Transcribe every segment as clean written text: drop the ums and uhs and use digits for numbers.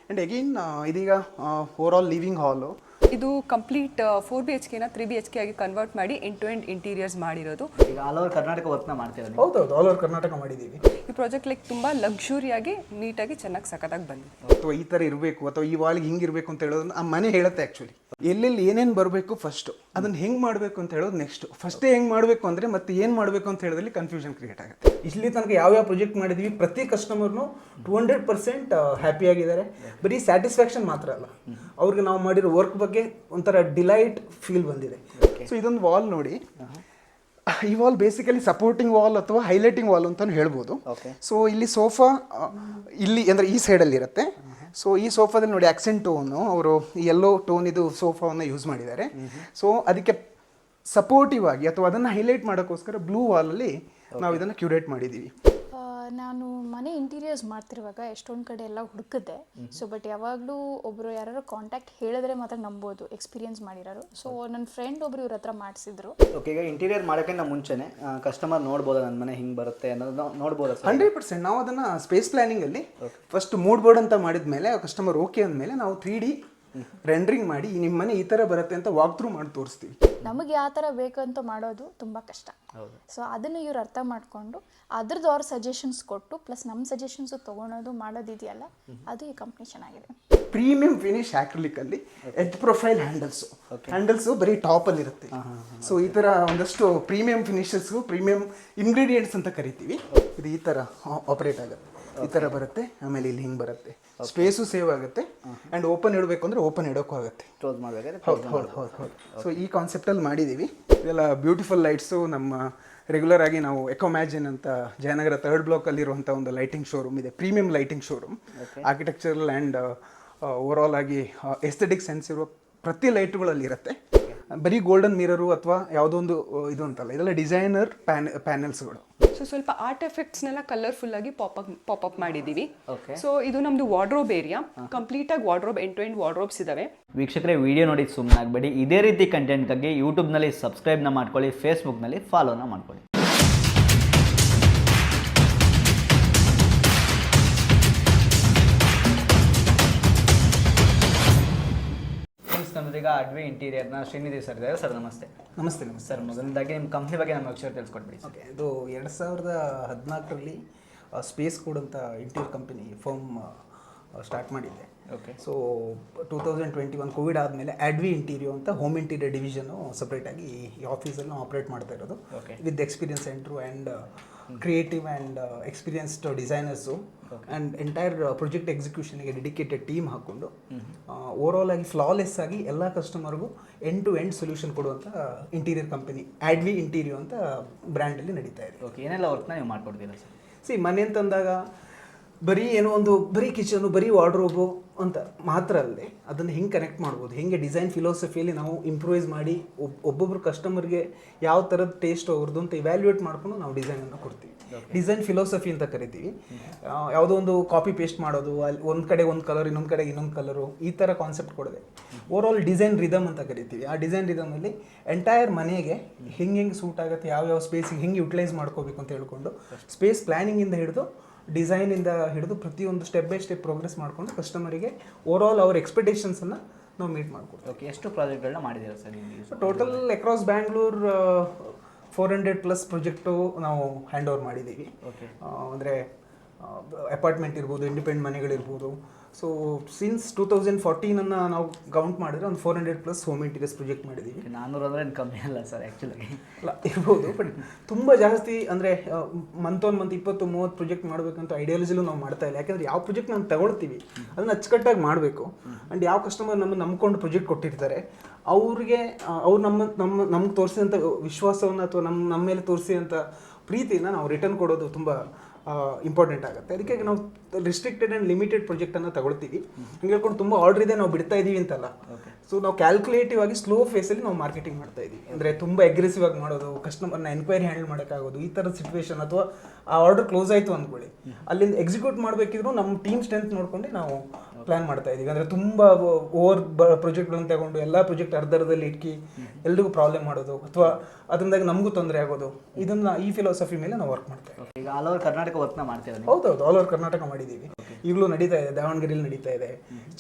And again ಇದೀಗ overall living ಹಾಲು. ಇದು ಕಂಪ್ಲೀಟ್ 4 BHKನ 3 BHK ಆಗಿ ಕನ್ವರ್ಟ್ ಮಾಡಿ ಎಂಡ್ ಟು ಎಂಡ್ ಇಂಟೀರಿಯರ್ಸ್ ಮಾಡಿರೋದು. ಈಗ ಆಲ್ ಓವರ್ ಕರ್ನಾಟಕ ವರ್ಕ್ನ ಮಾಡ್ತೀವಿ. ಹೌದೌದು, ಆಲ್ ಓವರ್ ಕರ್ನಾಟಕ ಮಾಡಿದ್ದೀವಿ. ಈ ಪ್ರಾಜೆಕ್ಟ್ ಲೈಕ್ ತುಂಬ ಲಕ್ಸುರಿಯಾಗಿ ನೀಟಾಗಿ ಚೆನ್ನಾಗಿ ಸಖತ್ತಾಗಿ ಬಂದಿದೆ. ಅಥವಾ ಈ ಥರ ಇರಬೇಕು ಅಥವಾ ಈ ವಾಲ್ಗೆ ಹಿಂಗಿರಬೇಕು ಅಂತ ಹೇಳೋದನ್ನ ಆ ಮನೆ ಹೇಳುತ್ತೆ ಆ್ಯಕ್ಚುಲಿ. ಎಲ್ಲೆಲ್ಲಿ ಏನೇನು ಬರಬೇಕು ಫಸ್ಟು, ಅದನ್ನು ಹೆಂಗೆ ಮಾಡಬೇಕು ಅಂತ ಹೇಳೋದು ನೆಕ್ಸ್ಟು. ಫಸ್ಟೇ ಹೆಂಗೆ ಮಾಡಬೇಕು ಅಂದರೆ ಮತ್ತೆ ಏನು ಮಾಡಬೇಕು ಅಂತ ಹೇಳೋದ್ರಲ್ಲಿ ಕನ್ಫ್ಯೂಷನ್ ಕ್ರಿಯೇಟ್ ಆಗುತ್ತೆ. ಇಲ್ಲಿ ತನಕ ಯಾವ್ಯಾವ ಪ್ರಾಜೆಕ್ಟ್ ಮಾಡಿದ್ವಿ ಪ್ರತಿ ಕಸ್ಟಮರ್ನು 200% ಹ್ಯಾಪಿಯಾಗಿದ್ದಾರೆ. ಬರೀ ಸ್ಯಾಟಿಸ್ಫ್ಯಾಕ್ಷನ್ ಮಾತ್ರ ಅಲ್ಲ, ಅವ್ರಿಗೆ ನಾವು ಮಾಡಿರೋ ವರ್ಕ್ ಬಗ್ಗೆ ಒಂಥರ ಡಿಲೈಟ್ ಫೀಲ್ ಬಂದಿದೆ. ಸೊ ಇದೊಂದು ವಾಲ್ ನೋಡಿ, ಈ ವಾಲ್ ಬೇಸಿಕಲಿ ಸಪೋರ್ಟಿಂಗ್ ವಾಲ್ ಅಥವಾ ಹೈಲೈಟಿಂಗ್ ವಾಲ್ ಅಂತಲೂ ಹೇಳ್ಬೋದು. ಸೊ ಇಲ್ಲಿ ಸೋಫಾ ಇಲ್ಲಿ ಅಂದರೆ ಈ ಸೈಡಲ್ಲಿ ಇರುತ್ತೆ. ಸೊ ಈ ಸೋಫಾದಲ್ಲಿ ನೋಡಿ ಆಕ್ಸೆಂಟ್ ಟೋನು ಅವರು ಯೆಲ್ಲೋ ಟೋನ್ ಇದು ಸೋಫಾವನ್ನು ಯೂಸ್ ಮಾಡಿದ್ದಾರೆ. ಸೊ ಅದಕ್ಕೆ ಸಪೋರ್ಟಿವ್ ಆಗಿ ಅಥವಾ ಅದನ್ನು ಹೈಲೈಟ್ ಮಾಡೋಕ್ಕೋಸ್ಕರ ಬ್ಲೂ ವಾಲಲ್ಲಿ ನಾವು ಇದನ್ನು ಕ್ಯೂರೇಟ್ ಮಾಡಿದ್ದೀವಿ. ನಾನು ಮನೆ ಇಂಟೀರಿಯರ್ಸ್ ಮಾಡ್ತಿರುವಾಗ ಎಷ್ಟೊಂದು ಕಡೆ ಎಲ್ಲ ಹುಡುಕಿದ್ದೆ. ಸೊ ಬಟ್ ಯಾವಾಗಲೂ ಒಬ್ಬರು ಯಾರು ಕಾಂಟ್ಯಾಕ್ಟ್ ಹೇಳಿದ್ರೆ ಮಾತ್ರ ನಂಬೋದು, ಎಕ್ಸ್ಪೀರಿಯನ್ಸ್ ಮಾಡಿರೋರು. ಸೊ ನನ್ನ ಫ್ರೆಂಡ್ ಒಬ್ರು ಇವ್ರ ಹತ್ರ ಮಾಡಿಸಿದ್ರು. ಓಕೆ, ಈಗ ಇಂಟೀರಿಯರ್ ಮಾಡೋಕ್ಕಿಂತ ಮುಂಚೆನೇ ಕಸ್ಟಮರ್ ನೋಡ್ಬೋದಾ ನನ್ನ ಮನೆ ಹಿಂಗೆ ಬರುತ್ತೆ ಅನ್ನೋದು ನೋಡ್ಬೋದಾ? 100% ನಾವು ಅದನ್ನು ಸ್ಪೇಸ್ ಪ್ಲಾನಿಂಗಲ್ಲಿ ಫಸ್ಟ್ ಮೂಡ್ ಬೋರ್ಡ್ ಅಂತ ಮಾಡಿದ್ಮೇಲೆ ಕಸ್ಟಮರ್ ಓಕೆ ಅಂದಮೇಲೆ ನಾವು 3D ರೆಂಡ್ರಿಂಗ್ ಮಾಡಿ ನಿಮ್ಮ ಮನೆ ಈ ಥರ ಬರುತ್ತೆ ಅಂತ ವಾಕ್ ಥ್ರೂ ಮಾಡಿ ತೋರಿಸ್ತೀವಿ. ನಮಗೆ ಯಾವ ಥರ ಬೇಕಂತ ಮಾಡೋದು ತುಂಬ ಕಷ್ಟ. ಸೊ ಅದನ್ನು ಇವ್ರು ಅರ್ಥ ಮಾಡಿಕೊಂಡು ಅದ್ರದ್ದು ಅವ್ರ ಸಜೆಷನ್ಸ್ ಕೊಟ್ಟು ಪ್ಲಸ್ ನಮ್ಮ ಸಜೆಷನ್ಸು ತೊಗೊಳೋದು ಮಾಡೋದಿದೆಯಲ್ಲ, ಅದು ಈ ಕಂಪ್ನಿ ಚೆನ್ನಾಗಿದೆ. ಪ್ರೀಮಿಯಂ ಫಿನಿಶ್ ಆಕ್ರಿಲಿಕಲ್ಲಿ ಎಡ್ಜ್ ಪ್ರೊಫೈಲ್ ಹ್ಯಾಂಡಲ್ಸು ಬರೀ ಟಾಪಲ್ಲಿ ಇರುತ್ತೆ. ಸೊ ಈ ಥರ ಒಂದಷ್ಟು ಪ್ರೀಮಿಯಂ ಫಿನಿಷಸ್ಸು, ಪ್ರೀಮಿಯಂ ಇಂಗ್ರೀಡಿಯೆಂಟ್ಸ್ ಅಂತ ಕರಿತೀವಿ. ಇದು ಈ ಥರ ಆಪರೇಟ್ ಆಗುತ್ತೆ, ಈ ಥರ ಬರುತ್ತೆ. ಆಮೇಲೆ ಇಲ್ಲಿ ಹಿಂಗೆ ಬರುತ್ತೆ, ಸ್ಪೇಸು ಸೇವ್ ಆಗುತ್ತೆ. ಆ್ಯಂಡ್ ಓಪನ್ ಇಡಬೇಕು ಅಂದರೆ ಓಪನ್ ಇಡೋಕ್ಕೂ ಆಗುತ್ತೆ, ಕ್ಲೋಸ್ ಮಾಡಬೇಕಾದ್ರೆ. ಹೌದು. ಸೊ ಈ ಕಾನ್ಸೆಪ್ಟಲ್ಲಿ ಮಾಡಿದ್ದೀವಿ. ಇದೆಲ್ಲ ಬ್ಯೂಟಿಫುಲ್ ಲೈಟ್ಸು. ನಮ್ಮ ರೆಗ್ಯುಲರ್ ಆಗಿ ನಾವು ಎಕೋಮ್ಯಾಜಿನ್ ಅಂತ ಜಯನಗರ 3rd ಬ್ಲಾಕಲ್ಲಿರುವಂಥ ಒಂದು ಲೈಟಿಂಗ್ ಶೋರೂಮ್ ಇದೆ, premium lighting showroom. Architectural and over all ಆಗಿ ಎಸ್ಥೆಟಿಕ್ ಸೆನ್ಸ್ ಇರುವ ಪ್ರತಿ ಲೈಟ್ಗಳಲ್ಲಿ ಇರುತ್ತೆ. ಬರೀ ಗೋಲ್ಡನ್ ಮಿರರು ಅಥವಾ ಯಾವುದೋ ಒಂದು ಇದು ಅಂತಲ್ಲ, ಇದೆಲ್ಲ ಡಿಸೈನರ್ ಪ್ಯಾನೆಲ್ಸ್ಗಳು. ಸೊ ಸ್ವಲ್ಪ ಆರ್ಟ್ ಎಫೆಕ್ಟ್ಸ್ನೆಲ್ಲ ಕಲರ್ಫುಲ್ ಆಗಿ ಪಾಪ್ ಮಾಡಿದ್ದೀವಿ. ಸೊ ಇದು ನಮ್ಮದು ವಾರ್ಡ್ರೋಬ್ ಏರಿಯಾ, ಕಂಪ್ಲೀಟಾಗಿ wardrobe end to end wardrobes ಇದಾವೆ. ವೀಕ್ಷಕರೇ, ವಿಡಿಯೋ ನೋಡಿ ಸುಮ್ಮನೆ ಆಗಬೇಡಿ. ಇದೇ ರೀತಿ ಕಂಟೆಂಟ್ಗಾಗಿ ಯೂಟ್ಯೂಬ್ನಲ್ಲಿ ಸಬ್ಸ್ಕ್ರೈಬ್ನ ಮಾಡ್ಕೊಳ್ಳಿ, ಫೇಸ್ಬುಕ್ನಲ್ಲಿ ಫಾಲೋನ ಮಾಡ್ಕೊಳ್ಳಿ. ನಮ್ಮದೀಗ ಅಡ್ವಿ ಇಂಟೀರಿಯರ್ನ ಶ್ರೀನಿಧಿ ಸರ್ ಇದ್ದಾರೆ. ಸರ್ ನಮಸ್ತೆ. ನಮಸ್ತೆ ಸರ್, ಮೊದಲದಾಗಿ ನಿಮ್ಮ ಕಂಪ್ನಿ ಬಗ್ಗೆ ನಮ್ಮ ಅಕ್ಷರ ತಿಳಿಸ್ಕೊಡ್ಬಿಡಿ. ಓಕೆ, ಇದು 2014ರಲ್ಲಿ ಸ್ಪೇಸ್ ಕೋಡ್ ಅಂತ ಇಂಟೀರಿಯರ್ ಕಂಪನಿ ಫರ್ಮ್ ಸ್ಟಾರ್ಟ್ ಮಾಡಿದ್ದೆ. ಓಕೆ. ಸೊ 2021 ಕೋವಿಡ್ ಆದಮೇಲೆ ಅಡ್ವಿ ಇಂಟೀರಿಯೋ ಅಂತ ಹೋಮ್ ಇಂಟೀರಿಯರ್ ಡಿವಿಷನು ಸಪ್ರೇಟಾಗಿ ಈ ಆಫೀಸಲ್ಲಿ ನಾವು ಆಪ್ರೇಟ್ ಮಾಡ್ತಾ ಇರೋದು. With experience centre and creative and experienced designers and entire project ಎಕ್ಸಿಕ್ಯೂಷನ್ಗೆ ಡೆಡಿಕೇಟೆಡ್ ಟೀಮ್ ಹಾಕ್ಕೊಂಡು ಓವರಾಲ್ ಆಗಿ ಫ್ಲಾಲೆಸ್ ಆಗಿ ಎಲ್ಲ ಕಸ್ಟಮರ್ಗೂ ಎಂಡ್ ಟು ಎಂಡ್ ಸೊಲ್ಯೂಷನ್ ಕೊಡುವಂಥ ಇಂಟೀರಿಯರ್ ಕಂಪನಿ ಅಡ್ವಿ ಇಂಟೀರಿಯೋ ಅಂತ ಬ್ರ್ಯಾಂಡಲ್ಲಿ ನಡೀತಾ ಇದೆ. ಓಕೆ, ಏನೆಲ್ಲ ವರ್ಕ್ನ ನೀವು ಮಾಡ್ಕೊಡ್ತೀರಾ ಸರ್? ಮನೆ ಅಂತಂದಾಗ ಬರೀ ಏನೋ ಒಂದು ಬರೀ ಕಿಚನು ಬರೀ ವಾರ್ಡ್ರೋಬು ಅಂತ ಮಾತ್ರ ಅಲ್ಲದೆ ಅದನ್ನು ಹೆಂಗೆ ಕನೆಕ್ಟ್ ಮಾಡ್ಬೋದು, ಹೆಂಗೆ ಡಿಸೈನ್ ಫಿಲಾಸಫಿಯಲ್ಲಿ ನಾವು ಇಂಪ್ರೂವೈಸ್ ಮಾಡಿ ಒಬ್ಬೊಬ್ಬರು ಕಸ್ಟಮರ್ಗೆ ಯಾವ ಥರದ ಟೇಸ್ಟ್ ಅವ್ರದ್ದು ಅಂತ ಇವ್ಯಾಲ್ಯೂಯೇಟ್ ಮಾಡ್ಕೊಂಡು ನಾವು ಡಿಸೈನನ್ನು ಕೊಡ್ತೀವಿ. ಡಿಸೈನ್ ಫಿಲಾಸಫಿ ಅಂತ ಕರಿತೀವಿ. ಯಾವುದೋ ಒಂದು ಕಾಪಿ ಪೇಸ್ಟ್ ಮಾಡೋದು, ಅಲ್ಲಿ ಒಂದು ಕಡೆ ಒಂದು ಕಲರ್ ಇನ್ನೊಂದು ಕಡೆ ಇನ್ನೊಂದು ಕಲರು, ಈ ಥರ ಕಾನ್ಸೆಪ್ಟ್ ಕೊಡದೆ ಓವರ್ ಆಲ್ ಡಿಸೈನ್ ರಿದಮ್ ಅಂತ ಕರಿತೀವಿ. ಆ ಡಿಸೈನ್ ರಿದಮಲ್ಲಿ ಎಂಟೈರ್ ಮನೆಗೆ ಹೆಂಗೆ ಸೂಟ್ ಆಗುತ್ತೆ, ಯಾವ್ಯಾವ ಸ್ಪೇಸಿಗೆ ಹೆಂಗೆ ಯುಟಿಲೈಸ್ ಮಾಡ್ಕೋಬೇಕು ಅಂತ ಹೇಳ್ಕೊಂಡು ಸ್ಪೇಸ್ ಪ್ಲ್ಯಾನಿಂಗಿಂದ ಹಿಡಿದು ಡಿಸೈನಿಂದ ಹಿಡಿದು ಪ್ರತಿಯೊಂದು ಸ್ಟೆಪ್ ಬೈ ಸ್ಟೆಪ್ ಪ್ರೋಗ್ರೆಸ್ ಮಾಡಿಕೊಂಡು ಕಸ್ಟಮರಿಗೆ ಓವರ್ ಆಲ್ ಅವ್ರ ಎಕ್ಸ್ಪೆಕ್ಟೇಷನ್ಸನ್ನು ನಾವು ಮೀಟ್ ಮಾಡ್ಕೊಡ್ತೀವಿ. ಓಕೆ, ಎಷ್ಟು ಪ್ರಾಜೆಕ್ಟ್ಗಳನ್ನ ಮಾಡಿದ್ದೀರಾ ಸರ್ ನಿಮಗೆ? ಟೋಟಲ್ ಅಕ್ರಾಸ್ ಬ್ಯಾಂಗ್ಳೂರ್ 400+ ಪ್ರಾಜೆಕ್ಟು ನಾವು ಹ್ಯಾಂಡ್ ಓವರ್ ಮಾಡಿದ್ದೀವಿ. ಅಂದರೆ ಅಪಾರ್ಟ್ಮೆಂಟ್ ಇರ್ಬೋದು, ಇಂಡಿಪೆಂಡೆಂಟ್ ಮನೆಗಳಿರ್ಬೋದು. ಸೊ ಸಿನ್ಸ್ 2014 ನಾವು ಕೌಂಟ್ ಮಾಡಿದ್ರೆ ಒಂದು 400+ ಹೋಮ್ ಇಂಟೀರಿಯರ್ಸ್ ಪ್ರಾಜೆಕ್ಟ್ ಮಾಡಿದ್ದೀವಿ. 400 ಅಂದರೆ ಕಮ್ಮಿ ಅಲ್ಲ ಸರ್ ಆ್ಯಕ್ಚುಲಾಗಿ. ಅಲ್ಲ ಇರ್ಬೋದು, ಬಟ್ ತುಂಬ ಜಾಸ್ತಿ ಅಂದರೆ ಮಂತ್ 20-30 ಪ್ರಾಜೆಕ್ಟ್ ಮಾಡಬೇಕಂತ ಐಡಿಯಾಲಜಿಲೂ ನಾವು ಮಾಡ್ತಾ ಇಲ್ಲ. ಯಾಕೆಂದರೆ ಯಾವ ಪ್ರಾಜೆಕ್ಟ್ ನಾವು ತಗೊಳ್ತೀವಿ ಅದನ್ನು ಅಚ್ಚುಕಟ್ಟಾಗಿ ಮಾಡಬೇಕು. ಆ್ಯಂಡ್ ಯಾವ ಕಸ್ಟಮರ್ ನಂಬ್ಕೊಂಡು ಪ್ರಾಜೆಕ್ಟ್ ಕೊಟ್ಟಿರ್ತಾರೆ ಅವ್ರಿಗೆ ಅವ್ರು ನಮ್ಗೆ ತೋರಿಸಿದಂಥ ವಿಶ್ವಾಸವನ್ನು ಅಥವಾ ನಮ್ಮ ಮೇಲೆ ತೋರಿಸಿದಂಥ ಪ್ರೀತಿನ ನಾವು ರಿಟರ್ನ್ ಕೊಡೋದು ತುಂಬ ಇಂಪಾರ್ಟೆಂಟ್ ಆಗುತ್ತೆ. ಅದಕ್ಕೆ ನಾವು ರಿಸ್ಟ್ರಿಕ್ಟೆಡ್ ಆ್ಯಂಡ್ ಲಿಮಿಟೆಡ್ ಪ್ರಾಜೆಕ್ಟನ್ನು ತಗೊಳ್ತೀವಿ. ಹಂಗೆ ಹೇಳ್ಕೊಂಡು ತುಂಬ ಆರ್ಡರ್ ಇದೆ ನಾವು ಬಿಡ್ತಾ ಇದ್ದೀವಿ ಅಂತಲ್ಲ. ಸೊ ನಾವು ಕ್ಯಾಲ್ಕುಲೇಟಿವ್ ಆಗಿ ಸ್ಲೋ ಫೇಸಲ್ಲಿ ನಾವು ಮಾರ್ಕೆಟಿಂಗ್ ಮಾಡ್ತಾ ಇದ್ದೀವಿ. ಅಂದರೆ ತುಂಬ ಅಗ್ರೆಸಿವ್ ಆಗಿ ಮಾಡೋದು, ಕಸ್ಟಮರ್ನ ಎನ್ಕ್ವೈರಿ ಹ್ಯಾಂಡಲ್ ಮಾಡೋಕ್ಕಾಗೋದು, ಈ ಥರದ ಸಿಚುವೇಶನ್ ಅಥವಾ ಆ ಆರ್ಡರ್ ಕ್ಲೋಸ್ ಆಯಿತು ಅಂದ್ಕೊಳ್ಳಿ, ಅಲ್ಲಿಂದ ಎಕ್ಸಿಕ್ಯೂಟ್ ಮಾಡಬೇಕಿದ್ರು ನಮ್ಮ ಟೀಮ್ ಸ್ಟ್ರೆಂತ್ ನೋಡ್ಕೊಂಡು ನಾವು ಪ್ಲಾನ್ ಮಾಡ್ತಾ ಇದೀವಿ. ಅಂದ್ರೆ ತುಂಬಾ ಓವರ್ ಪ್ರಾಜೆಕ್ಟ್ಗಳನ್ನ ತಗೊಂಡು ಎಲ್ಲ ಪ್ರಾಜೆಕ್ಟ್ ಅರ್ಧದಲ್ಲಿ ಇಟ್ಕಿ ಎಲ್ರಿಗೂ ಪ್ರಾಬ್ಲಮ್ ಮಾಡೋದು ಅಥವಾ ಅದರಿಂದಾಗಿ ನಮಗೂ ತೊಂದರೆ ಆಗೋದು, ಇದನ್ನ ಈ ಫಿಲಾಸಫಿ ಮೇಲೆ ನಾವು ವರ್ಕ್ ಮಾಡ್ತಾ ಇದ್ದೀವಿ. ಈಗ ಆಲ್ ಓವರ್ ಕರ್ನಾಟಕ ವರ್ಕ್ನ ಮಾಡ್ತೀರಾ ನೀವು? ಹೌದೌದು, ಆಲ್ ಓವರ್ ಕರ್ನಾಟಕ ಮಾಡಿದ್ದೀವಿ. ಈಗಲೂ ನಡೀತಾ ಇದೆ, ದಾವಣಗೆರೆಯಲ್ಲಿ ನಡೀತಾ ಇದೆ,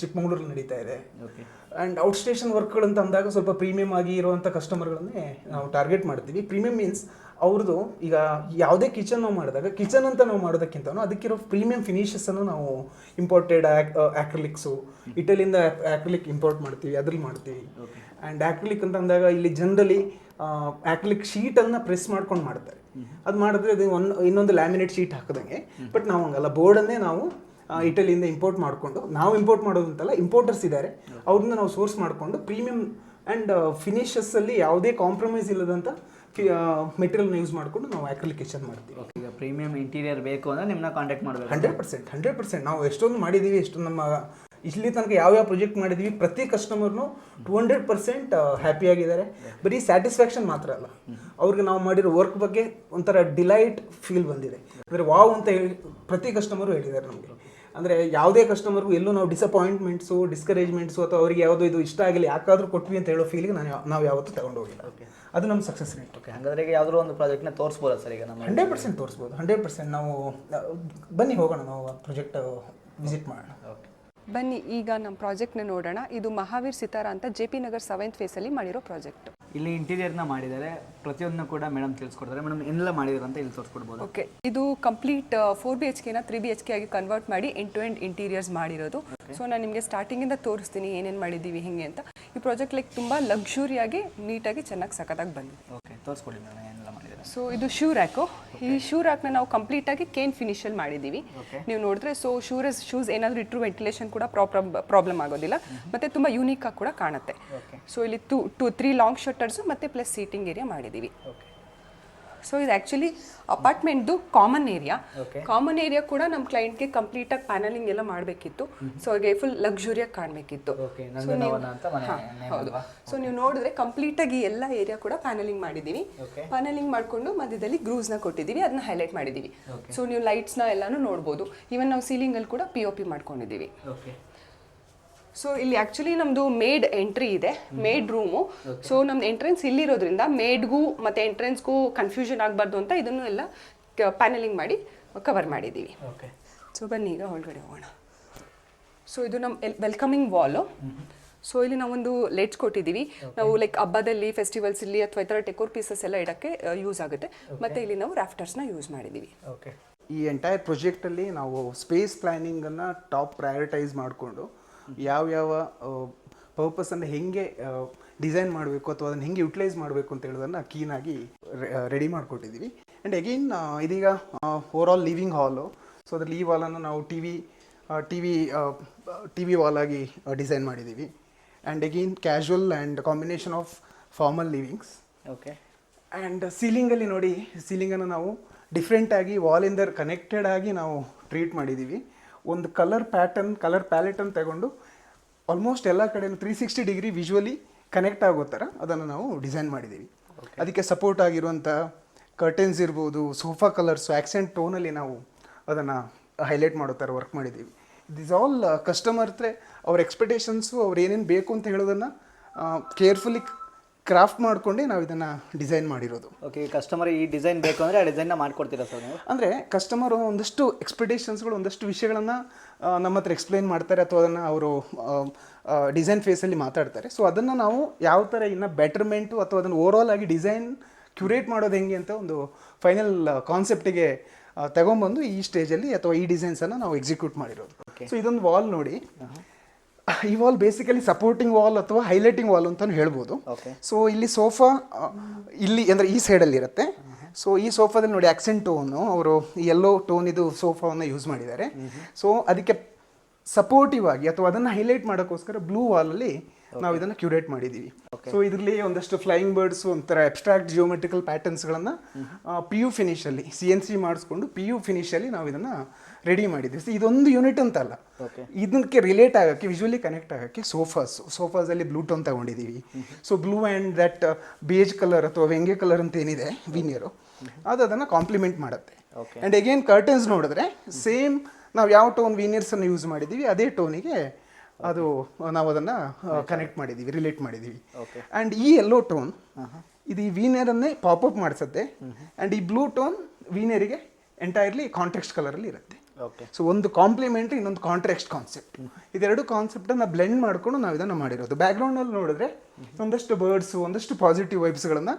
ಚಿಕ್ಕಮಗಳೂರಲ್ಲಿ ನಡೀತಾ ಇದೆ. ಆ್ಯಂಡ್ ಔಟ್ ಸ್ಟೇಷನ್ ವರ್ಕ್ಗಳಂತ ಅಂದಾಗ ಸ್ವಲ್ಪ ಪ್ರೀಮಿಯಂ ಆಗಿ ಇರುವಂಥ ಕಸ್ಟಮರ್ಗಳನ್ನೇ ನಾವು ಟಾರ್ಗೆಟ್ ಮಾಡ್ತೀವಿ. ಪ್ರೀಮಿಯಂ ಮೀನ್ಸ್ ಅವ್ರದ್ದು ಈಗ ಯಾವುದೇ ಕಿಚನ್ ನಾವು ಮಾಡಿದಾಗ ಕಿಚನ್ ಅಂತ ನಾವು ಮಾಡೋದಕ್ಕಿಂತ ಅದಕ್ಕಿರೋ ಪ್ರೀಮಿಯಂ ಫಿನಿಷಸನ್ನು ನಾವು ಇಂಪೋರ್ಟೆಡ್ ಆಕ್ರಿಲಿಕ್ಸು, ಇಟಲಿಯಿಂದ ಆಕ್ರಿಲಿಕ್ ಇಂಪೋರ್ಟ್ ಮಾಡ್ತೀವಿ, ಅದ್ರಲ್ಲಿ ಮಾಡ್ತೀವಿ. ಆ್ಯಂಡ್ ಆಕ್ರಿಲಿಕ್ ಅಂತ ಅಂದಾಗ ಇಲ್ಲಿ ಜನರಲಿ ಆಕ್ರಿಲಿಕ್ ಶೀಟನ್ನು ಪ್ರೆಸ್ ಮಾಡ್ಕೊಂಡು ಮಾಡ್ತಾರೆ. ಅದು ಮಾಡಿದ್ರೆ ಅದು ಇನ್ನೊಂದು ಲ್ಯಾಮಿನೇಟ್ ಶೀಟ್ ಹಾಕಿದಂಗೆ. ಬಟ್ ನಾವು ಹಂಗಲ್ಲ, ಬೋರ್ಡನ್ನೇ ನಾವು ಇಟಲಿಯಿಂದ ಇಂಪೋರ್ಟ್ ಮಾಡಿಕೊಂಡು, ನಾವು ಇಂಪೋರ್ಟ್ ಮಾಡೋದು ಅಂತಲ್ಲ, ಇಂಪೋರ್ಟರ್ಸ್ ಇದ್ದಾರೆ, ಅವ್ರನ್ನ ನಾವು ಸೋರ್ಸ್ ಮಾಡಿಕೊಂಡು ಪ್ರೀಮಿಯಂ ಆ್ಯಂಡ್ ಫಿನಿಷಸ್ಸಲ್ಲಿ ಯಾವುದೇ ಕಾಂಪ್ರಮೈಸ್ ಇಲ್ಲದಂಥ ಮೆಟೀರಿಯಲ್ನ ಯೂಸ್ ಮಾಡಿಕೊಂಡು ನಾವು ಆಕ್ರಿಲಿಕ್ ಕಿಚನ್ ಮಾಡ್ತೀವಿ. ಈಗ ಪ್ರೀಮಿಯಂ ಇಂಟೀರಿಯರ್ ಬೇಕು ಅಂದರೆ ನಿಮ್ಮನ್ನ ಕಾಂಟ್ಯಾಕ್ಟ್ ಮಾಡಬೇಕು. 100% ನಾವು ಎಷ್ಟೊಂದು ಮಾಡಿದ್ದೀವಿ. ಎಷ್ಟೊಂದು ನಮ್ಮ ಇಲ್ಲಿ ತನಕ ಯಾವ್ಯಾವ ಪ್ರಾಜೆಕ್ಟ್ ಮಾಡಿದ್ದೀವಿ, ಪ್ರತಿ ಕಸ್ಟಮರ್ನು 200% ಹ್ಯಾಪಿಯಾಗಿದ್ದಾರೆ. ಬರೀ ಸ್ಯಾಟಿಸ್ಫ್ಯಾಕ್ಷನ್ ಮಾತ್ರ ಅಲ್ಲ, ಅವ್ರಿಗೆ ನಾವು ಮಾಡಿರೋ ವರ್ಕ್ ಬಗ್ಗೆ ಒಂಥರ ಡಿಲೈಟ್ ಫೀಲ್ ಬಂದಿದೆ. ಅಂದರೆ ವಾವ್ ಅಂತ ಹೇಳಿ ಪ್ರತಿ ಕಸ್ಟಮರು ಹೇಳಿದ್ದಾರೆ ನಮಗೆ. ಅಂದರೆ ಯಾವುದೇ ಕಸ್ಟಮರ್ಗೂ ಎಲ್ಲೂ ನಾವು ಡಿಸಪಾಯಿಂಟ್ಮೆಂಟ್ಸು, ಡಿಸ್ಕರೇಜ್ಮೆಂಟ್ಸು ಅಥವಾ ಅವರಿಗೆ ಯಾವುದೋ ಇದು ಇಷ್ಟ ಆಗಿಲ್ಲ ಯಾಕಾದರೂ ಕೊಟ್ವಿ ಅಂತ ಹೇಳೋ ಫೀಲಿಂಗ್ ನಾವು ಯಾವತ್ತೂ ತಗೊಂಡು ಹೋಗಿಲ್ಲ. ಅದು ನಮ್ಮ ಸಕ್ಸಸ್ ರೇಟ್. ಹಾಗಾದ್ರೆ ಈಗ ಯಾವುದಾದ್ರು ಒಂದು ಪ್ರಾಜೆಕ್ಟ್ನ ತೋರಿಸ್ಬೋದಾ ಸರ್? ಈಗ ನಮ್ಮ 100% ತೋರಿಸ್ಬೋದು. 100% ನಾವು ಬನ್ನಿ ಹೋಗೋಣ, ನಾವು ಪ್ರಾಜೆಕ್ಟ್ ವಿಸಿಟ್ ಮಾಡೋಣ. ಬನ್ನಿ ಈಗ ನಮ್ಮ ಪ್ರಾಜೆಕ್ಟ್ನ ನೋಡೋಣ. ಇದು ಮಹಾವೀರ್ ಸಿತಾರ ಅಂತ JP ನಗರ್ 7th ಫೇಸಲ್ಲಿ ಮಾಡಿರೋ ಪ್ರಾಜೆಕ್ಟ್. ಇಲ್ಲಿ ಇಂಟೀರಿಯರ್ನ ಮಾಡಿದ್ದಾರೆ, ಪ್ರತಿಯೊಂದನ್ನು ಕೂಡ ಮೇಡಮ್ ತಿಳಿಸ್ಕೊಡ್ತಾರೆ. ಮೇಡಮ್ ಏನೆಲ್ಲ ಮಾಡಿದ್ರು ಅಂತ ಇಲ್ಲಿ ತೋರಿಸ್ಕೊಡ್ಬೋದು? ಓಕೆ, ಇದು ಕಂಪ್ಲೀಟ್ 4 BHKನ 3 BHK ಆಗಿ ಕನ್ವರ್ಟ್ ಮಾಡಿ ಎಂಡ್ ಟು ಎಂಡ್ ಇಂಟೀರಿಯರ್ಸ್ ಮಾಡಿರೋದು. ಸೊ ನಾನು ನಿಮಗೆ ಸ್ಟಾರ್ಟಿಂಗಿಂದ ತೋರಿಸ್ತೀನಿ ಏನೇನು ಮಾಡಿದ್ದೀವಿ ಹೇಗೆ ಅಂತ. ಈ ಪ್ರಾಜೆಕ್ಟ್ ಲೈಕ್ ತುಂಬ ಲಕ್ಸುರಿಯಾಗಿ ನೀಟಾಗಿ ಚೆನ್ನಾಗಿ ಸಖತ್ತಾಗಿ ಬಂದಿದೆ. ಓಕೆ, ತೋರಿಸ್ಕೊಡಿ ಮೇಡಮ್ ಏನೆಲ್ಲ ಮಾಡಿದ್ದಾರೆ. ಸೊ ಇದು ಶೂ ರ್ಯಾಕು. ಈ ಶೂ ರ್ಯಾಕ್ನ ನಾವು ಕಂಪ್ಲೀಟಾಗಿ ಕೇನ್ ಫಿನಿಷಲ್ಲಿ ಮಾಡಿದ್ದೀವಿ. ನೀವು ನೋಡಿದ್ರೆ ಸೊ ಶೂಸ್ ಏನಾದರೂ ಇಟ್ಟರು ವೆಂಟಿಲೇಷನ್ ಕೂಡ ಪ್ರಾಬ್ಲಮ್ ಆಗೋದಿಲ್ಲ, ಮತ್ತು ತುಂಬ ಯೂನಿಕ್ ಆಗಿ ಕೂಡ ಕಾಣುತ್ತೆ. ಸೊ ಇಲ್ಲಿ 3 ಲಾಂಗ್ ಶಟರ್ಸು ಮತ್ತು ಪ್ಲಸ್ ಸೀಟಿಂಗ್ ಏರಿಯಾ ಮಾಡಿದ್ದೀವಿ. ಸೊ ಇದು ಆ್ಯಕ್ಚುಲಿ ಅಪಾರ್ಟ್ಮೆಂಟ್ದು ಕಾಮನ್ ಏರಿಯಾ ಕೂಡ ನಮ್ಮ ಕ್ಲೈಂಟ್ಗೆ ಕಂಪ್ಲೀಟಾಗಿ ಪ್ಯಾನಲಿಂಗ್ ಎಲ್ಲ ಮಾಡಬೇಕಿತ್ತು. ಸೊ ಅವ್ರಿಗೆ ಫುಲ್ ಲಕ್ಸುರಿಯಾಗಿ ಕಾಣಬೇಕಿತ್ತು. ಹೌದು. ಸೊ ನೀವು ನೋಡಿದ್ರೆ ಕಂಪ್ಲೀಟಾಗಿ ಎಲ್ಲ ಏರಿಯಾ ಕೂಡ ಪ್ಯಾನಲಿಂಗ್ ಮಾಡಿದ್ದೀವಿ. ಪ್ಯಾನಲಿಂಗ್ ಮಾಡಿಕೊಂಡು ಮಧ್ಯದಲ್ಲಿ ಗ್ರೂವ್ಸ್ನ ಕೊಟ್ಟಿದ್ದೀವಿ, ಅದನ್ನ ಹೈಲೈಟ್ ಮಾಡಿದ್ದೀವಿ. ಸೊ ನೀವು ಲೈಟ್ಸ್ನ ಎಲ್ಲಾನು ನೋಡ್ಬೋದು. ಈವನ್ ನಾವು ಸೀಲಿಂಗಲ್ಲಿ ಕೂಡ POP ಮಾಡ್ಕೊಂಡಿದ್ದೀವಿ. ಸೊ ಇಲ್ಲಿ ಆ್ಯಕ್ಚುಲಿ ನಮ್ಮದು ಮೇಡ್ ಎಂಟ್ರಿ ಇದೆ, ಮೇಡ್ ರೂಮು. ಸೊ ನಮ್ದು ಎಂಟ್ರೆನ್ಸ್ ಇಲ್ಲಿರೋದ್ರಿಂದ ಮೇಡ್ಗೂ ಮತ್ತು ಎಂಟ್ರೆನ್ಸ್ಗೂ ಕನ್ಫ್ಯೂಷನ್ ಆಗಬಾರ್ದು ಅಂತ ಇದನ್ನು ಎಲ್ಲ ಪ್ಯಾನಲಿಂಗ್ ಮಾಡಿ ಕವರ್ ಮಾಡಿದ್ದೀವಿ. ಸೊ ಬನ್ನಿ ಈಗ ಒಳಗಡೆ ಹೋಗೋಣ. ಸೊ ಇದು ನಮ್ಮ ವೆಲ್ಕಮಿಂಗ್ ವಾಲು. ಸೊ ಇಲ್ಲಿ ನಾವೊಂದು ಲೆಡ್ಸ್ ಕೊಟ್ಟಿದ್ದೀವಿ. ನಾವು ಲೈಕ್ ಹಬ್ಬದಲ್ಲಿ, ಫೆಸ್ಟಿವಲ್ಸ್ ಇಲ್ಲಿ ಅಥವಾ ಈ ಥರ ಡೆಕೋರ್ ಪೀಸಸ್ ಎಲ್ಲ ಇಡೋಕ್ಕೆ ಯೂಸ್ ಆಗುತ್ತೆ. ಮತ್ತು ಇಲ್ಲಿ ನಾವು ರಾಫ್ಟರ್ಸ್ನ ಯೂಸ್ ಮಾಡಿದ್ದೀವಿ. ಈ ಎಂಟೈರ್ ಪ್ರಾಜೆಕ್ಟಲ್ಲಿ ನಾವು ಸ್ಪೇಸ್ ಪ್ಲ್ಯಾನಿಂಗನ್ನು ಟಾಪ್ ಪ್ರಯಾರಿಟೈಸ್ ಮಾಡಿಕೊಂಡು ಯಾವ್ಯಾವ ಪರ್ಪಸನ್ನು ಹೇಗೆ ಡಿಸೈನ್ ಮಾಡಬೇಕು ಅಥವಾ ಅದನ್ನು ಹೆಂಗೆ ಯುಟಿಲೈಸ್ ಮಾಡಬೇಕು ಅಂತ ಹೇಳೋದನ್ನು ಕ್ಲೀನಾಗಿ ರೆಡಿ ಮಾಡಿಕೊಟ್ಟಿದ್ದೀವಿ. ಆ್ಯಂಡ್ ಅಗೈನ್ ಇದೀಗ overall living hall. So ಅದರಲ್ಲಿ ಈ ವಾಲನ್ನು ನಾವು ಟಿ ವಿ ವಾಲಾಗಿ ಡಿಸೈನ್ ಮಾಡಿದ್ದೀವಿ. And again casual and combination of formal livings. And ಸೀಲಿಂಗಲ್ಲಿ ನೋಡಿ, ಸೀಲಿಂಗನ್ನು ನಾವು ಡಿಫ್ರೆಂಟಾಗಿ ವಾಲಿಂದ ಕನೆಕ್ಟೆಡ್ ಆಗಿ ನಾವು ಟ್ರೀಟ್ ಮಾಡಿದ್ದೀವಿ. ಒಂದು ಕಲರ್ ಪ್ಯಾಲೆಟನ್ನು ತಗೊಂಡು ಆಲ್ಮೋಸ್ಟ್ ಎಲ್ಲ ಕಡೆಯೂ 360 ಡಿಗ್ರಿ ವಿಜುವಲಿ ಕನೆಕ್ಟ್ ಆಗೋ ಥರ ಅದನ್ನು ನಾವು ಡಿಸೈನ್ ಮಾಡಿದ್ದೀವಿ. ಅದಕ್ಕೆ ಸಪೋರ್ಟ್ ಆಗಿರುವಂಥ ಕರ್ಟನ್ಸ್ ಇರ್ಬೋದು, ಸೋಫಾ ಕಲರ್ಸು, ಆ್ಯಕ್ಸೆಂಟ್ ಟೋನಲ್ಲಿ ನಾವು ಅದನ್ನು ಹೈಲೈಟ್ ಮಾಡೋ ಥರ ವರ್ಕ್ ಮಾಡಿದ್ದೀವಿ. ದಿಸ್ ಆಲ್ ಕಸ್ಟಮರ್ ಹತ್ರ ಅವ್ರ ಎಕ್ಸ್ಪೆಕ್ಟೇಷನ್ಸು ಅವ್ರು ಏನೇನು ಬೇಕು ಅಂತ ಹೇಳೋದನ್ನು ಕೇರ್ಫುಲಿ ಕ್ರಾಫ್ಟ್ ಮಾಡ್ಕೊಂಡೆ ನಾವು ಇದನ್ನು ಡಿಸೈನ್ ಮಾಡಿರೋದು. ಓಕೆ, ಕಸ್ಟಮರ್ ಈ ಡಿಸೈನ್ ಬೇಕು ಅಂದರೆ ಆ ಡಿಸೈನ್ನ ಮಾಡ್ಕೊಡ್ತೀರಾ ಸರ್ ನೀವು? ಅಂದರೆ ಕಸ್ಟಮರು ಒಂದಷ್ಟು ಎಕ್ಸ್ಪೆಕ್ಟೇಷನ್ಸ್ಗಳು, ಒಂದಷ್ಟು ವಿಷಯಗಳನ್ನು ನಮ್ಮ ಹತ್ರ ಎಕ್ಸ್ಪ್ಲೈನ್ ಮಾಡ್ತಾರೆ ಅಥವಾ ಅದನ್ನು ಅವರು ಡಿಸೈನ್ ಫೇಸಲ್ಲಿ ಮಾತಾಡ್ತಾರೆ. ಸೊ ಅದನ್ನು ನಾವು ಯಾವ ಥರ ಇನ್ನು ಬೆಟರ್ಮೆಂಟು ಅಥವಾ ಅದನ್ನು ಓವರಾಲ್ ಆಗಿ ಡಿಸೈನ್ ಕ್ಯೂರೇಟ್ ಮಾಡೋದು ಹೆಂಗೆ ಅಂತ ಒಂದು ಫೈನಲ್ ಕಾನ್ಸೆಪ್ಟಿಗೆ ತಗೊಂಬಂದು ಈ ಸ್ಟೇಜಲ್ಲಿ ಅಥವಾ ಈ ಡಿಸೈನ್ಸನ್ನು ನಾವು ಎಕ್ಸಿಕ್ಯೂಟ್ ಮಾಡಿರೋದು. ಸೊ ಇದೊಂದು ವಾಲ್ ನೋಡಿ, ಈ ವಾಲ್ ಬೇಸಿಕಲಿ ಸಪೋರ್ಟಿಂಗ್ ವಾಲ್ ಅಥವಾ ಹೈಲೈಟಿಂಗ್ ವಾಲ್ ಅಂತಲೂ ಹೇಳ್ಬೋದು. ಸೊ ಇಲ್ಲಿ ಸೋಫಾ ಇಲ್ಲಿ ಅಂದರೆ ಈ ಸೈಡಲ್ಲಿ ಇರುತ್ತೆ. ಸೊ ಈ ಸೋಫಾದಲ್ಲಿ ನೋಡಿ ಆಕ್ಸೆಂಟ್ ಟೋನು, ಅವರು ಯೆಲ್ಲೋ ಟೋನ್ ಇದು ಸೋಫಾವನ್ನು ಯೂಸ್ ಮಾಡಿದ್ದಾರೆ. ಸೊ ಅದಕ್ಕೆ ಸಪೋರ್ಟಿವ್ ಆಗಿ ಅಥವಾ ಅದನ್ನು ಹೈಲೈಟ್ ಮಾಡೋಕ್ಕೋಸ್ಕರ ಬ್ಲೂ ವಾಲಲ್ಲಿ ನಾವು ಇದನ್ನು ಕ್ಯೂರೇಟ್ ಮಾಡಿದ್ದೀವಿ. ಸೊ ಇದರಲ್ಲಿ ಒಂದಷ್ಟು ಫ್ಲೈಯಿಂಗ್ ಬರ್ಡ್ಸ್, ಒಂಥರ ಅಬ್ಸ್ಟ್ರಾಕ್ಟ್ ಜಿಯೋಮೆಟ್ರಿಕಲ್ ಪ್ಯಾಟರ್ನ್ಸ್ಗಳನ್ನು PU ಫಿನಿಷಲ್ಲಿ CNC ಮಾಡಿಸ್ಕೊಂಡು PU ಫಿನಿಷಲ್ಲಿ ನಾವು ಇದನ್ನು ರೆಡಿ ಮಾಡಿದ್ದೀವಿ. ಸೊ ಇದೊಂದು ಯೂನಿಟ್ ಅಂತಲ್ಲ, ಇದಕ್ಕೆ ರಿಲೇಟ್ ಆಗೋಕ್ಕೆ, ವಿಜುವಲಿ ಕನೆಕ್ಟ್ ಆಗೋಕ್ಕೆ ಸೋಫಾಸಲ್ಲಿ ಬ್ಲೂ ಟೋನ್ ತಗೊಂಡಿದ್ದೀವಿ. So blue and that beige colour ಅಥವಾ ವೆಂಗೆ ಕಲರ್ ಅಂತ ಏನಿದೆ ವಿನಿಯರು, ಅದು ಅದನ್ನು ಕಾಂಪ್ಲಿಮೆಂಟ್ ಮಾಡುತ್ತೆ. ಆ್ಯಂಡ್ ಅಗೇನ್ ಕರ್ಟನ್ಸ್ ನೋಡಿದ್ರೆ ಸೇಮ್ ನಾವು ಯಾವ ಟೋನ್ ವೀನಿಯರ್ಸನ್ನು ಯೂಸ್ ಮಾಡಿದ್ದೀವಿ ಅದೇ ಟೋನಿಗೆ ಅದು ನಾವು ಅದನ್ನು ಕನೆಕ್ಟ್ ಮಾಡಿದ್ದೀವಿ, ರಿಲೇಟ್ ಮಾಡಿದ್ದೀವಿ. ಆ್ಯಂಡ್ ಈ ಯೆಲ್ಲೋ ಟೋನ್ ಇದು ಈ ವೀನಿಯರನ್ನೇ ಪಾಪಪ್ ಮಾಡಿಸುತ್ತೆ. ಆ್ಯಂಡ್ ಈ ಬ್ಲೂ ಟೋನ್ ವೀನಿಯರಿಗೆ ಎಂಟೈರ್ಲಿ ಕಾಂಟ್ರಾಕ್ಸ್ಟ್ ಕಲರಲ್ಲಿ ಇರುತ್ತೆ. ಸೊ ಒಂದು ಕಾಂಪ್ಲಿಮೆಂಟ್, ಇನ್ನೊಂದು ಕಾಂಟ್ರಾಕ್ಸ್ಟ್ ಕಾನ್ಸೆಪ್ಟ್, ಇದೆರಡು ಕಾನ್ಸೆಪ್ಟನ್ನು ಬ್ಲೆಂಡ್ ಮಾಡಿಕೊಂಡು ನಾವು ಇದನ್ನು ಮಾಡಿರೋದು. ಬ್ಯಾಕ್ಗ್ರೌಂಡಲ್ಲಿ ನೋಡಿದ್ರೆ ಒಂದಷ್ಟು ಬರ್ಡ್ಸು, ಒಂದಷ್ಟು ಪಾಸಿಟಿವ್ ವೈಬ್ಸ್ಗಳನ್ನು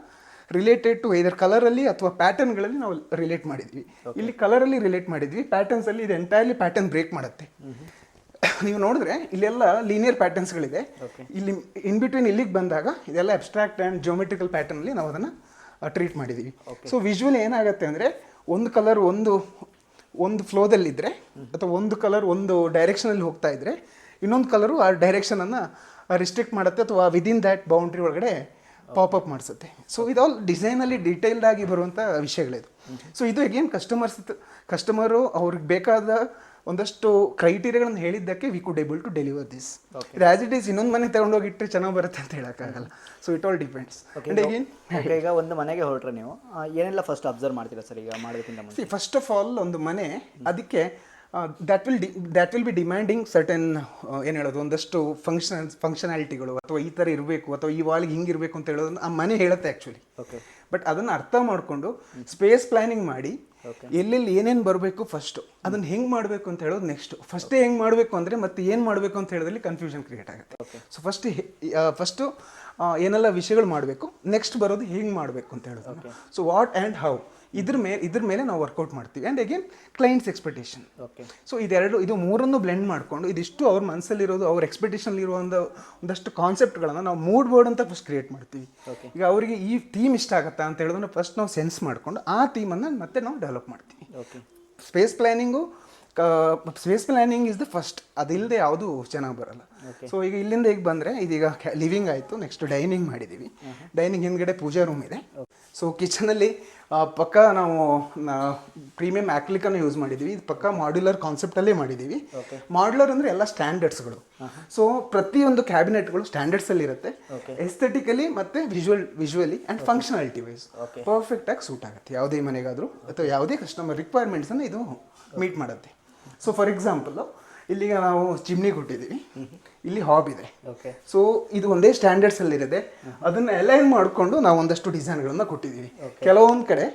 ರಿಲೇಟೆಡ್ ಟು ಇದರ ಕಲರಲ್ಲಿ ಅಥವಾ ಪ್ಯಾಟರ್ನ್ಗಳಲ್ಲಿ ನಾವು ರಿಲೇಟ್ ಮಾಡಿದ್ವಿ. ಇಲ್ಲಿ ಕಲರಲ್ಲಿ ರಿಲೇಟ್ ಮಾಡಿದ್ವಿ, ಪ್ಯಾಟರ್ನ್ಸಲ್ಲಿ ಇದು ಎಂಟೈರ್ಲಿ ಪ್ಯಾಟರ್ನ್ ಬ್ರೇಕ್ ಮಾಡುತ್ತೆ. ನೀವು ನೋಡಿದ್ರೆ ಇಲ್ಲೆಲ್ಲ ಲೀನಿಯರ್ ಪ್ಯಾಟರ್ನ್ಸ್ಗಳಿದೆ. ಇಲ್ಲಿ ಇನ್ ಬಿಟ್ವೀನ್ ಇಲ್ಲಿಗೆ ಬಂದಾಗ ಇದೆಲ್ಲ ಅಬ್ಸ್ಟ್ರಾಕ್ಟ್ ಆ್ಯಂಡ್ ಜಿಯೋಮೆಟ್ರಿಕಲ್ ಪ್ಯಾಟರ್ನಲ್ಲಿ ನಾವು ಅದನ್ನು ಟ್ರೀಟ್ ಮಾಡಿದ್ದೀವಿ. ಸೊ ವಿಜುವಲಿ ಏನಾಗುತ್ತೆ ಅಂದರೆ ಒಂದು ಕಲರ್ ಒಂದು ಫ್ಲೋದಲ್ಲಿದ್ದರೆ ಅಥವಾ ಒಂದು ಕಲರ್ ಒಂದು ಡೈರೆಕ್ಷನಲ್ಲಿ ಹೋಗ್ತಾ ಇದ್ದರೆ ಇನ್ನೊಂದು ಕಲರು ಆ ಡೈರೆಕ್ಷನನ್ನು ರಿಸ್ಟ್ರಿಕ್ಟ್ ಮಾಡುತ್ತೆ ಅಥವಾ ವಿದಿನ್ ದ್ಯಾಟ್ ಬೌಂಡ್ರಿ ಒಳಗಡೆ ಪಾಪಪ್ ಮಾಡಿಸುತ್ತೆ. ಸೊ ಇದು ಆಲ್ ಡಿಸೈನಲ್ಲಿ ಡೀಟೇಲ್ಡ್ ಆಗಿ ಬರುವಂಥ ವಿಷಯಗಳಿದು. ಸೊ ಇದು ಅಗೇನ್ ಕಸ್ಟಮರು ಅವ್ರಿಗೆ ಬೇಕಾದ ಒಂದಷ್ಟು ಕ್ರೈಟೀರಿಯಾಗಳನ್ನು ಹೇಳಿದ್ದಕ್ಕೆ we could able to deliver this. ಇದು ಆ್ಯಸ್ ಇಟ್ ಈಸ್ ಇನ್ನೊಂದು ಮನೆ ತಗೊಂಡೋಗಿ ಇಟ್ಟರೆ ಚೆನ್ನಾಗಿ ಬರುತ್ತೆ ಅಂತ ಹೇಳೋಕ್ಕಾಗಲ್ಲ. So it all depends. ಈಗ ಒಂದು ಮನೆಗೆ ಹೊರಟ್ರೆ ನೀವು ಏನೆಲ್ಲ ಫಸ್ಟ್ ಅಬ್ಸರ್ವ್ ಮಾಡ್ತೀರಾ ಸರ್ ಈಗ ಮಾಡೋದಕ್ಕಿಂತ ಮುಂಚೆ? ಫಸ್ಟ್ ಆಫ್ ಆಲ್ ಒಂದು ಮನೆ ಅದಕ್ಕೆ that will be demanding certain ಏನು ಹೇಳೋದು, ಒಂದಷ್ಟು ಫಂಕ್ಷನಾಲಿಟಿಗಳು ಅಥವಾ ಈ ಥರ ಇರಬೇಕು ಅಥವಾ ಈ ವಾಲ್ಗೆ ಹಿಂಗಿರಬೇಕು ಅಂತ ಹೇಳೋದನ್ನು ಆ ಮನೆ ಹೇಳುತ್ತೆ ಆ್ಯಕ್ಚುಲಿ. ಬಟ್ ಅದನ್ನು ಅರ್ಥ ಮಾಡಿಕೊಂಡು ಸ್ಪೇಸ್ ಪ್ಲಾನಿಂಗ್ ಮಾಡಿ ಎಲ್ಲೆಲ್ಲಿ ಏನೇನು ಬರಬೇಕು ಫಸ್ಟು ಅದನ್ನು ಹೆಂಗೆ ಮಾಡಬೇಕು ಅಂತ ಹೇಳೋದು ನೆಕ್ಸ್ಟು. ಫಸ್ಟೇ ಹೆಂಗೆ ಮಾಡಬೇಕು ಅಂದರೆ ಮತ್ತೆ ಏನು ಮಾಡಬೇಕು ಅಂತ ಹೇಳೋದ್ರಲ್ಲಿ ಕನ್ಫ್ಯೂಷನ್ ಕ್ರಿಯೇಟ್ ಆಗುತ್ತೆ. ಸೊ ಫಸ್ಟು ಏನೆಲ್ಲ ವಿಷಯಗಳು ಮಾಡಬೇಕು, ನೆಕ್ಸ್ಟ್ ಬರೋದು ಹೆಂಗೆ ಮಾಡಬೇಕು ಅಂತ ಹೇಳೋದು. ಸೊ ವಾಟ್ ಆ್ಯಂಡ್ ಹೌ ಇದ್ರ ಮೇಲೆ ನಾವು ವರ್ಕೌಟ್ ಮಾಡ್ತೀವಿ. And again clients expectation. So ಇದು ಮೂರನ್ನು ಬ್ಲೆಂಡ್ ಮಾಡಿಕೊಂಡು ಇದಿಷ್ಟು ಅವ್ರ ಮನಸ್ಸಲ್ಲಿರೋದು, ಅವ್ರ ಎಕ್ಸ್ಪೆಕ್ಟೇಷನ್ ಇರೋ ಒಂದಷ್ಟು ಕಾನ್ಸೆಪ್ಟ್ಗಳನ್ನು ನಾವು ಮೂಡ್ ಬೋರ್ಡ್ ಅಂತ ಫಸ್ಟ್ ಕ್ರಿಯೇಟ್ ಮಾಡ್ತೀವಿ. ಈಗ ಅವರಿಗೆ ಈ ಥೀಮ್ ಇಷ್ಟ ಆಗುತ್ತಾ ಅಂತ ಹೇಳೋದನ್ನ ಫಸ್ಟ್ ನಾವು ಸೆನ್ಸ್ ಮಾಡಿಕೊಂಡು ಆ ಥೀಮನ್ನು ಮತ್ತೆ ನಾವು ಡೆವಲಪ್ ಮಾಡ್ತೀವಿ. Space planning is the first. ಅದಿಲ್ಲದೆ ಯಾವುದು ಚೆನ್ನಾಗಿ ಬರಲ್ಲ. ಸೊ ಈಗ ಇಲ್ಲಿಂದ ಈಗ ಬಂದರೆ ಇದೀಗ ಲಿವಿಂಗ್ ಆಯಿತು, ನೆಕ್ಸ್ಟ್ ಡೈನಿಂಗ್ ಮಾಡಿದ್ದೀವಿ. ಡೈನಿಂಗ್ ಹಿಂದ್ಗಡೆ ಪೂಜಾ ರೂಮ್ ಇದೆ. ಸೊ ಕಿಚನಲ್ಲಿ ಪಕ್ಕ ನಾವು ಪ್ರೀಮಿಯಂ ಆಕ್ಲಿಕನ್ನು ಯೂಸ್ ಮಾಡಿದ್ದೀವಿ. ಇದು ಪಕ್ಕ ಮಾಡ್ಯುಲರ್ ಕಾನ್ಸೆಪ್ಟಲ್ಲೇ ಮಾಡಿದ್ದೀವಿ. ಮಾಡ್ಯುಲರ್ ಅಂದರೆ ಎಲ್ಲ ಸ್ಟ್ಯಾಂಡರ್ಡ್ಸ್ಗಳು. ಸೊ ಪ್ರತಿಯೊಂದು ಕ್ಯಾಬಿನೆಟ್ಗಳು ಸ್ಟ್ಯಾಂಡರ್ಡ್ಸಲ್ಲಿ ಇರುತ್ತೆ. ಎಸ್ಥೆಟಿಕಲಿ ಮತ್ತು ವಿಜುವಲಿ ಆ್ಯಂಡ್ ಫಂಕ್ಷನಾಲಿಟಿ ವೈಸ್ ಪರ್ಫೆಕ್ಟಾಗಿ ಸೂಟ್ ಆಗುತ್ತೆ ಯಾವುದೇ ಮನೆಗಾದರೂ ಅಥವಾ ಯಾವುದೇ ಕಸ್ಟಮರ್ ರಿಕ್ವೈರ್ಮೆಂಟ್ಸನ್ನು ಇದು ಮೀಟ್ ಮಾಡುತ್ತೆ. ಸೊ ಫಾರ್ ಎಕ್ಸಾಂಪಲ್ಲು ಇಲ್ಲಿಗ ನಾವು ಚಿಮ್ನಿ ಕೊಟ್ಟಿದ್ದೀವಿ, ಇಲ್ಲಿ ಹಾಬ್ ಇದೆ. ಸೊ ಇದು ಒಂದೇ ಸ್ಟ್ಯಾಂಡರ್ಡ್ಸಲ್ಲಿರುತ್ತೆ. ಅದನ್ನು ಅಲೈನ್ ಮಾಡಿಕೊಂಡು ನಾವು ಒಂದಷ್ಟು ಡಿಸೈನ್ಗಳನ್ನು ಕೊಟ್ಟಿದ್ದೀವಿ. ಕೆಲವೊಂದು ಕಡೆ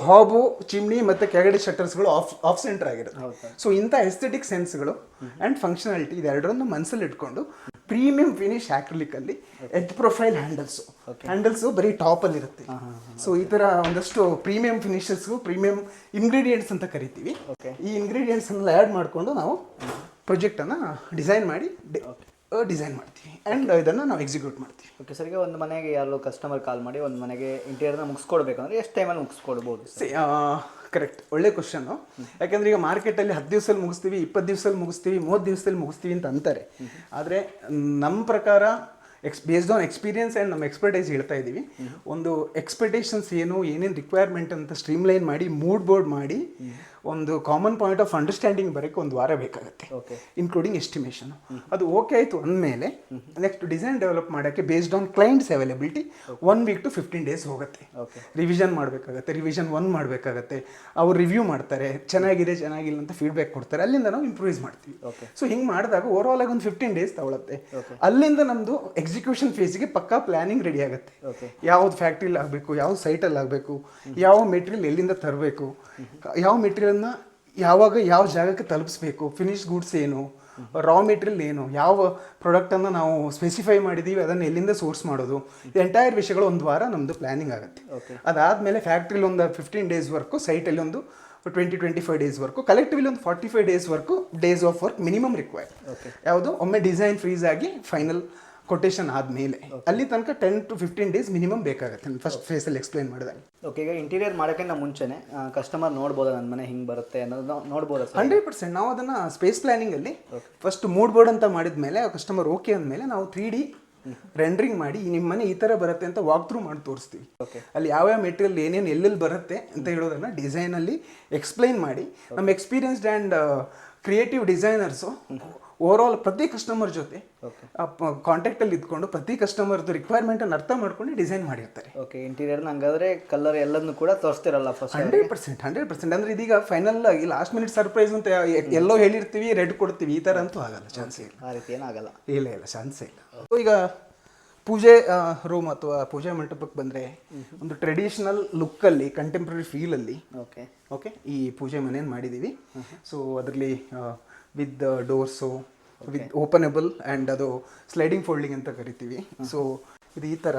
ಹಾಬು, ಚಿಮ್ನಿ ಮತ್ತು ಕೆಳಗಡೆ ಶಟರ್ಸ್ಗಳು ಆಫ್ ಸೆಂಟರ್ ಆಗಿರುತ್ತೆ. ಸೊ ಇಂಥ ಎಸ್ಥೆಟಿಕ್ ಸೆನ್ಸ್ಗಳು ಆ್ಯಂಡ್ ಫಂಕ್ಷನಾಲಿಟಿ ಇದೆರಡರನ್ನು ಮನಸ್ಸಲ್ಲಿ ಇಟ್ಕೊಂಡು ಪ್ರೀಮಿಯಂ ಫಿನಿಶ್ ಆಕ್ರಿಲಿಕಲ್ಲಿ ಎಡ್ಜ್ ಪ್ರೊಫೈಲ್ ಹ್ಯಾಂಡಲ್ಸು ಬರೀ ಟಾಪಲ್ಲಿ ಇರುತ್ತೆ. ಸೊ ಈ ಥರ ಒಂದಷ್ಟು ಪ್ರೀಮಿಯಂ ಫಿನಿಷಸ್ಸು, ಪ್ರೀಮಿಯಂ ಇಂಗ್ರೀಡಿಯೆಂಟ್ಸ್ ಅಂತ ಕರಿತೀವಿ. ಈ ಇಂಗ್ರೀಡಿಯೆಂಟ್ಸನ್ನೆಲ್ಲ ಆ್ಯಡ್ ಮಾಡಿಕೊಂಡು ನಾವು ಪ್ರಾಜೆಕ್ಟನ್ನು ಡಿಸೈನ್ ಮಾಡ್ತೀವಿ ಆ್ಯಂಡ್ ಇದನ್ನು ನಾವು ಎಕ್ಸಿಕ್ಯೂಟ್ ಮಾಡ್ತೀವಿ. ಓಕೆ ಸರ್, ಈಗ ಒಂದು ಮನೆಗೆ ಯಾರು ಕಸ್ಟಮರ್ ಕಾಲ್ ಮಾಡಿ ಒಂದು ಮನೆಗೆ ಇಂಟೀರಿಯರ್ನ ಮುಗಿಸ್ಕೊಡ್ಬೇಕಂದ್ರೆ ಎಷ್ಟು ಟೈಮಲ್ಲಿ ಮುಗಿಸ್ಕೊಡ್ಬೋದು? ಕರೆಕ್ಟ್, ಒಳ್ಳೆ ಕ್ವಶನ್ನು. ಯಾಕೆಂದರೆ ಈಗ ಮಾರ್ಕೆಟಲ್ಲಿ 10 ದಿವಸದಲ್ಲಿ ಮುಗಿಸ್ತೀವಿ, 20 ದಿವಸದಲ್ಲಿ ಮುಗಿಸ್ತೀವಿ, 30 ದಿವಸದಲ್ಲಿ ಮುಗಿಸ್ತೀವಿ ಅಂತ ಅಂತಾರೆ. ಆದರೆ ನಮ್ಮ ಪ್ರಕಾರ ಬೇಸ್ಡ್ ಆನ್ ಎಕ್ಸ್ಪೀರಿಯನ್ಸ್ ಆ್ಯಂಡ್ ನಮ್ಮ ಎಕ್ಸ್ಪರ್ಟೈಸ್ ಹೇಳ್ತಾ ಇದ್ದೀವಿ. ಒಂದು ಎಕ್ಸ್ಪೆಕ್ಟೇಷನ್ಸ್ ಏನೇನು ರಿಕ್ವೈರ್ಮೆಂಟ್ ಅಂತ ಸ್ಟ್ರೀಮ್ಲೈನ್ ಮಾಡಿ ಮೂಡ್ ಬೋರ್ಡ್ ಮಾಡಿ ಒಂದು ಕಾಮನ್ ಪಾಯಿಂಟ್ ಆಫ್ ಅಂಡರ್ಸ್ಟ್ಯಾಂಡಿಂಗ್ ಬರೋಕ್ಕೆ 1 ವಾರ ಬೇಕಾಗುತ್ತೆ, ಇನ್ಕ್ಲೂಡಿಂಗ್ ಎಸ್ಟಿಮೇಷನ್. ಅದು ಓಕೆ ಆಯಿತು ಅಂದಮೇಲೆ ನೆಕ್ಸ್ಟ್ ಡಿಸೈನ್ ಡೆವಲಪ್ ಮಾಡೋಕ್ಕೆ based on clients availability 1 week to 15 days ಹೋಗುತ್ತೆ. ರಿವಿಷನ್ ಮಾಡಬೇಕಾಗತ್ತೆ, ರಿವಿಷನ್ 1 ಮಾಡಬೇಕಾಗತ್ತೆ. ಅವ್ರು ರಿವ್ಯೂ ಮಾಡ್ತಾರೆ, ಚೆನ್ನಾಗಿದೆ ಚೆನ್ನಾಗಿಲ್ಲ ಅಂತ ಫೀಡ್ಬ್ಯಾಕ್ ಕೊಡ್ತಾರೆ. ಅಲ್ಲಿಂದ ನಾವು ಇಂಪ್ರೂವೈಸ್ ಮಾಡ್ತೀವಿ. ಸೊ ಹಿಂಗೆ ಮಾಡಿದಾಗ ಓವರ್ ಆಲ್ ಆಗಿ ಒಂದು 15 ಡೇಸ್ ತಗೊಳುತ್ತೆ. ಅಲ್ಲಿಂದ ನಮ್ಮದು ಎಕ್ಸಿಕ್ಯೂಷನ್ ಫೇಸಿಗೆ ಪಕ್ಕಾ ಪ್ಲಾನಿಂಗ್ ರೆಡಿ ಆಗುತ್ತೆ. ಯಾವ್ದು ಫ್ಯಾಕ್ಟ್ರಿಲಿ ಆಗಬೇಕು, ಯಾವ ಸೈಟಲ್ಲಿ ಆಗಬೇಕು, ಯಾವ ಮೆಟೀರಿಯಲ್ ಎಲ್ಲಿಂದ ತರಬೇಕು, ಯಾವ ಮೆಟೀರಿಯಲ್ನ ಯಾವಾಗ ಯಾವ ಜಾಗಕ್ಕೆ ತಲುಪಿಸ್ಬೇಕು, ಫಿನಿಶ್ ಗೂಡ್ಸ್ ಏನು, ರಾ ಮೆಟೀರಿಯಲ್ ಏನು, ಯಾವ ಪ್ರಾಡಕ್ಟನ್ನು ನಾವು ಸ್ಪೆಸಿಫೈ ಮಾಡಿದ್ದೀವಿ ಅದನ್ನು ಎಲ್ಲಿಂದ ಸೋರ್ಸ್ ಮಾಡೋದು, ಎಂಟೈರ್ ವಿಷಯಗಳು 1 ವಾರ ನಮ್ಮದು ಪ್ಲಾನಿಂಗ್ ಆಗುತ್ತೆ. ಅದಾದಮೇಲೆ ಫ್ಯಾಕ್ಟ್ರಿಲಿ ಒಂದು 15 ಡೇಸ್ ವರ್ಕು, ಸೈಟಲ್ಲಿ ಒಂದು 20-25 ಡೇಸ್ ವರ್ಕು, ಕಲೆಕ್ಟಿವ್ಲಿ ಒಂದು 45 days work, days of work minimum require. ಯಾವುದು ಒಮ್ಮೆ ಡಿಸೈನ್ ಫ್ರೀಸ್ ಆಗಿ ಫೈನಲ್ ಕೊಟೇಶನ್ ಆದಮೇಲೆ ಅಲ್ಲಿ ತನಕ 10 to 15 ಡೇಸ್ ಮಿನಿಮಮ್ ಬೇಕಾಗುತ್ತೆ. ಫಸ್ಟ್ ಫೇಸಲ್ಲಿ ಎಕ್ಸ್ಪ್ಲೈನ್ ಮಾಡಿದಾಗ. ಓಕೆ, ಈಗ ಇಂಟೀರಿಯರ್ ಮಾಡೋಕ್ಕಿಂತ ಮುಂಚೆನೇ ಕಸ್ಟಮರ್ ನೋಡ್ಬೋದಾ ನನ್ನ ಮನೆ ಹಿಂಗೆ ಬರುತ್ತೆ ಅನ್ನೋದು ನೋಡ್ಬೋದಾ? 100% ನಾವು ಅದನ್ನು ಸ್ಪೇಸ್ ಪ್ಲಾನಿಂಗಲ್ಲಿ ಫಸ್ಟ್ ಮೂಡ್ ಬೋರ್ಡ್ ಅಂತ ಮಾಡಿದ್ಮೇಲೆ ಕಸ್ಟಮರ್ ಓಕೆ ಅಂದಮೇಲೆ ನಾವು 3D ರೆಂಡ್ರಿಂಗ್ ಮಾಡಿ ನಿಮ್ಮ ಮನೆ ಈ ಥರ ಬರುತ್ತೆ ಅಂತ ವಾಕ್ ಥ್ರೂ ಮಾಡಿ ತೋರಿಸ್ತೀವಿ. ಅಲ್ಲಿ ಯಾವ್ಯಾವ ಮೆಟೀರಿಯಲ್ ಏನೇನು ಎಲ್ಲೆಲ್ಲಿ ಬರುತ್ತೆ ಅಂತ ಹೇಳೋದನ್ನು ಡಿಸೈನಲ್ಲಿ ಎಕ್ಸ್ಪ್ಲೈನ್ ಮಾಡಿ ನಮ್ಮ experienced and creative designers over all ಪ್ರತಿ ಕಸ್ಟಮರ್ ಜೊತೆ ಕಾಂಟ್ಯಾಕ್ಟಲ್ಲಿ ಇದ್ಕೊಂಡು ಪ್ರತಿ ಕಸ್ಟಮರ್ದು ರಿಕ್ವೈರ್ಮೆಂಟನ್ನು ಅರ್ಥ ಮಾಡ್ಕೊಂಡು ಡಿಸೈನ್ ಮಾಡಿರ್ತಾರೆ. ಓಕೆ, ಇಂಟೀರಿಯರ್ನ ಹಂಗಾದ್ರೆ ಕಲರ್ ಎಲ್ಲದನ್ನು ಕೂಡ ತೋರಿಸ್ತಿರಲ್ಲ ಫಸ್ಟ್? 100% ಅಂದರೆ ಇದೀಗ ಫೈನಲ್ ಆಗಿ ಲಾಸ್ಟ್ ಮಿನಿಟ್ ಸರ್ಪ್ರೈಸ್ ಅಂತ ಎಲ್ಲೋ ಹೇಳಿರ್ತೀವಿ, ರೆಡ್ ಕೊಡ್ತೀವಿ, ಈ ಥರ ಅಂತೂ ಆಗಲ್ಲ, ಚಾನ್ಸೇ ಇಲ್ಲ. ಆ ರೀತಿ ಏನಾಗಲ್ಲ. ಇಲ್ಲ ಚಾನ್ಸೇ ಇಲ್ಲ. ಈಗ ಪೂಜೆ ರೂಮ್ ಅಥವಾ ಪೂಜೆ ಮಂಟಪಕ್ಕೆ ಬಂದರೆ ಒಂದು ಟ್ರೆಡಿಷನಲ್ ಲುಕ್ಕಲ್ಲಿ, ಕಂಟೆಂಪ್ರರಿ ಫೀಲಲ್ಲಿ ಓಕೆ ಈ ಪೂಜೆ ಮನೇನು ಮಾಡಿದ್ದೀವಿ. ಸೊ ಅದರಲ್ಲಿ with doors, with openable and ಅದು ಸ್ಲೈಡಿಂಗ್ ಫೋಲ್ಡಿಂಗ್ ಅಂತ ಕರಿತೀವಿ. ಸೊ ಇದು ಈ ಥರ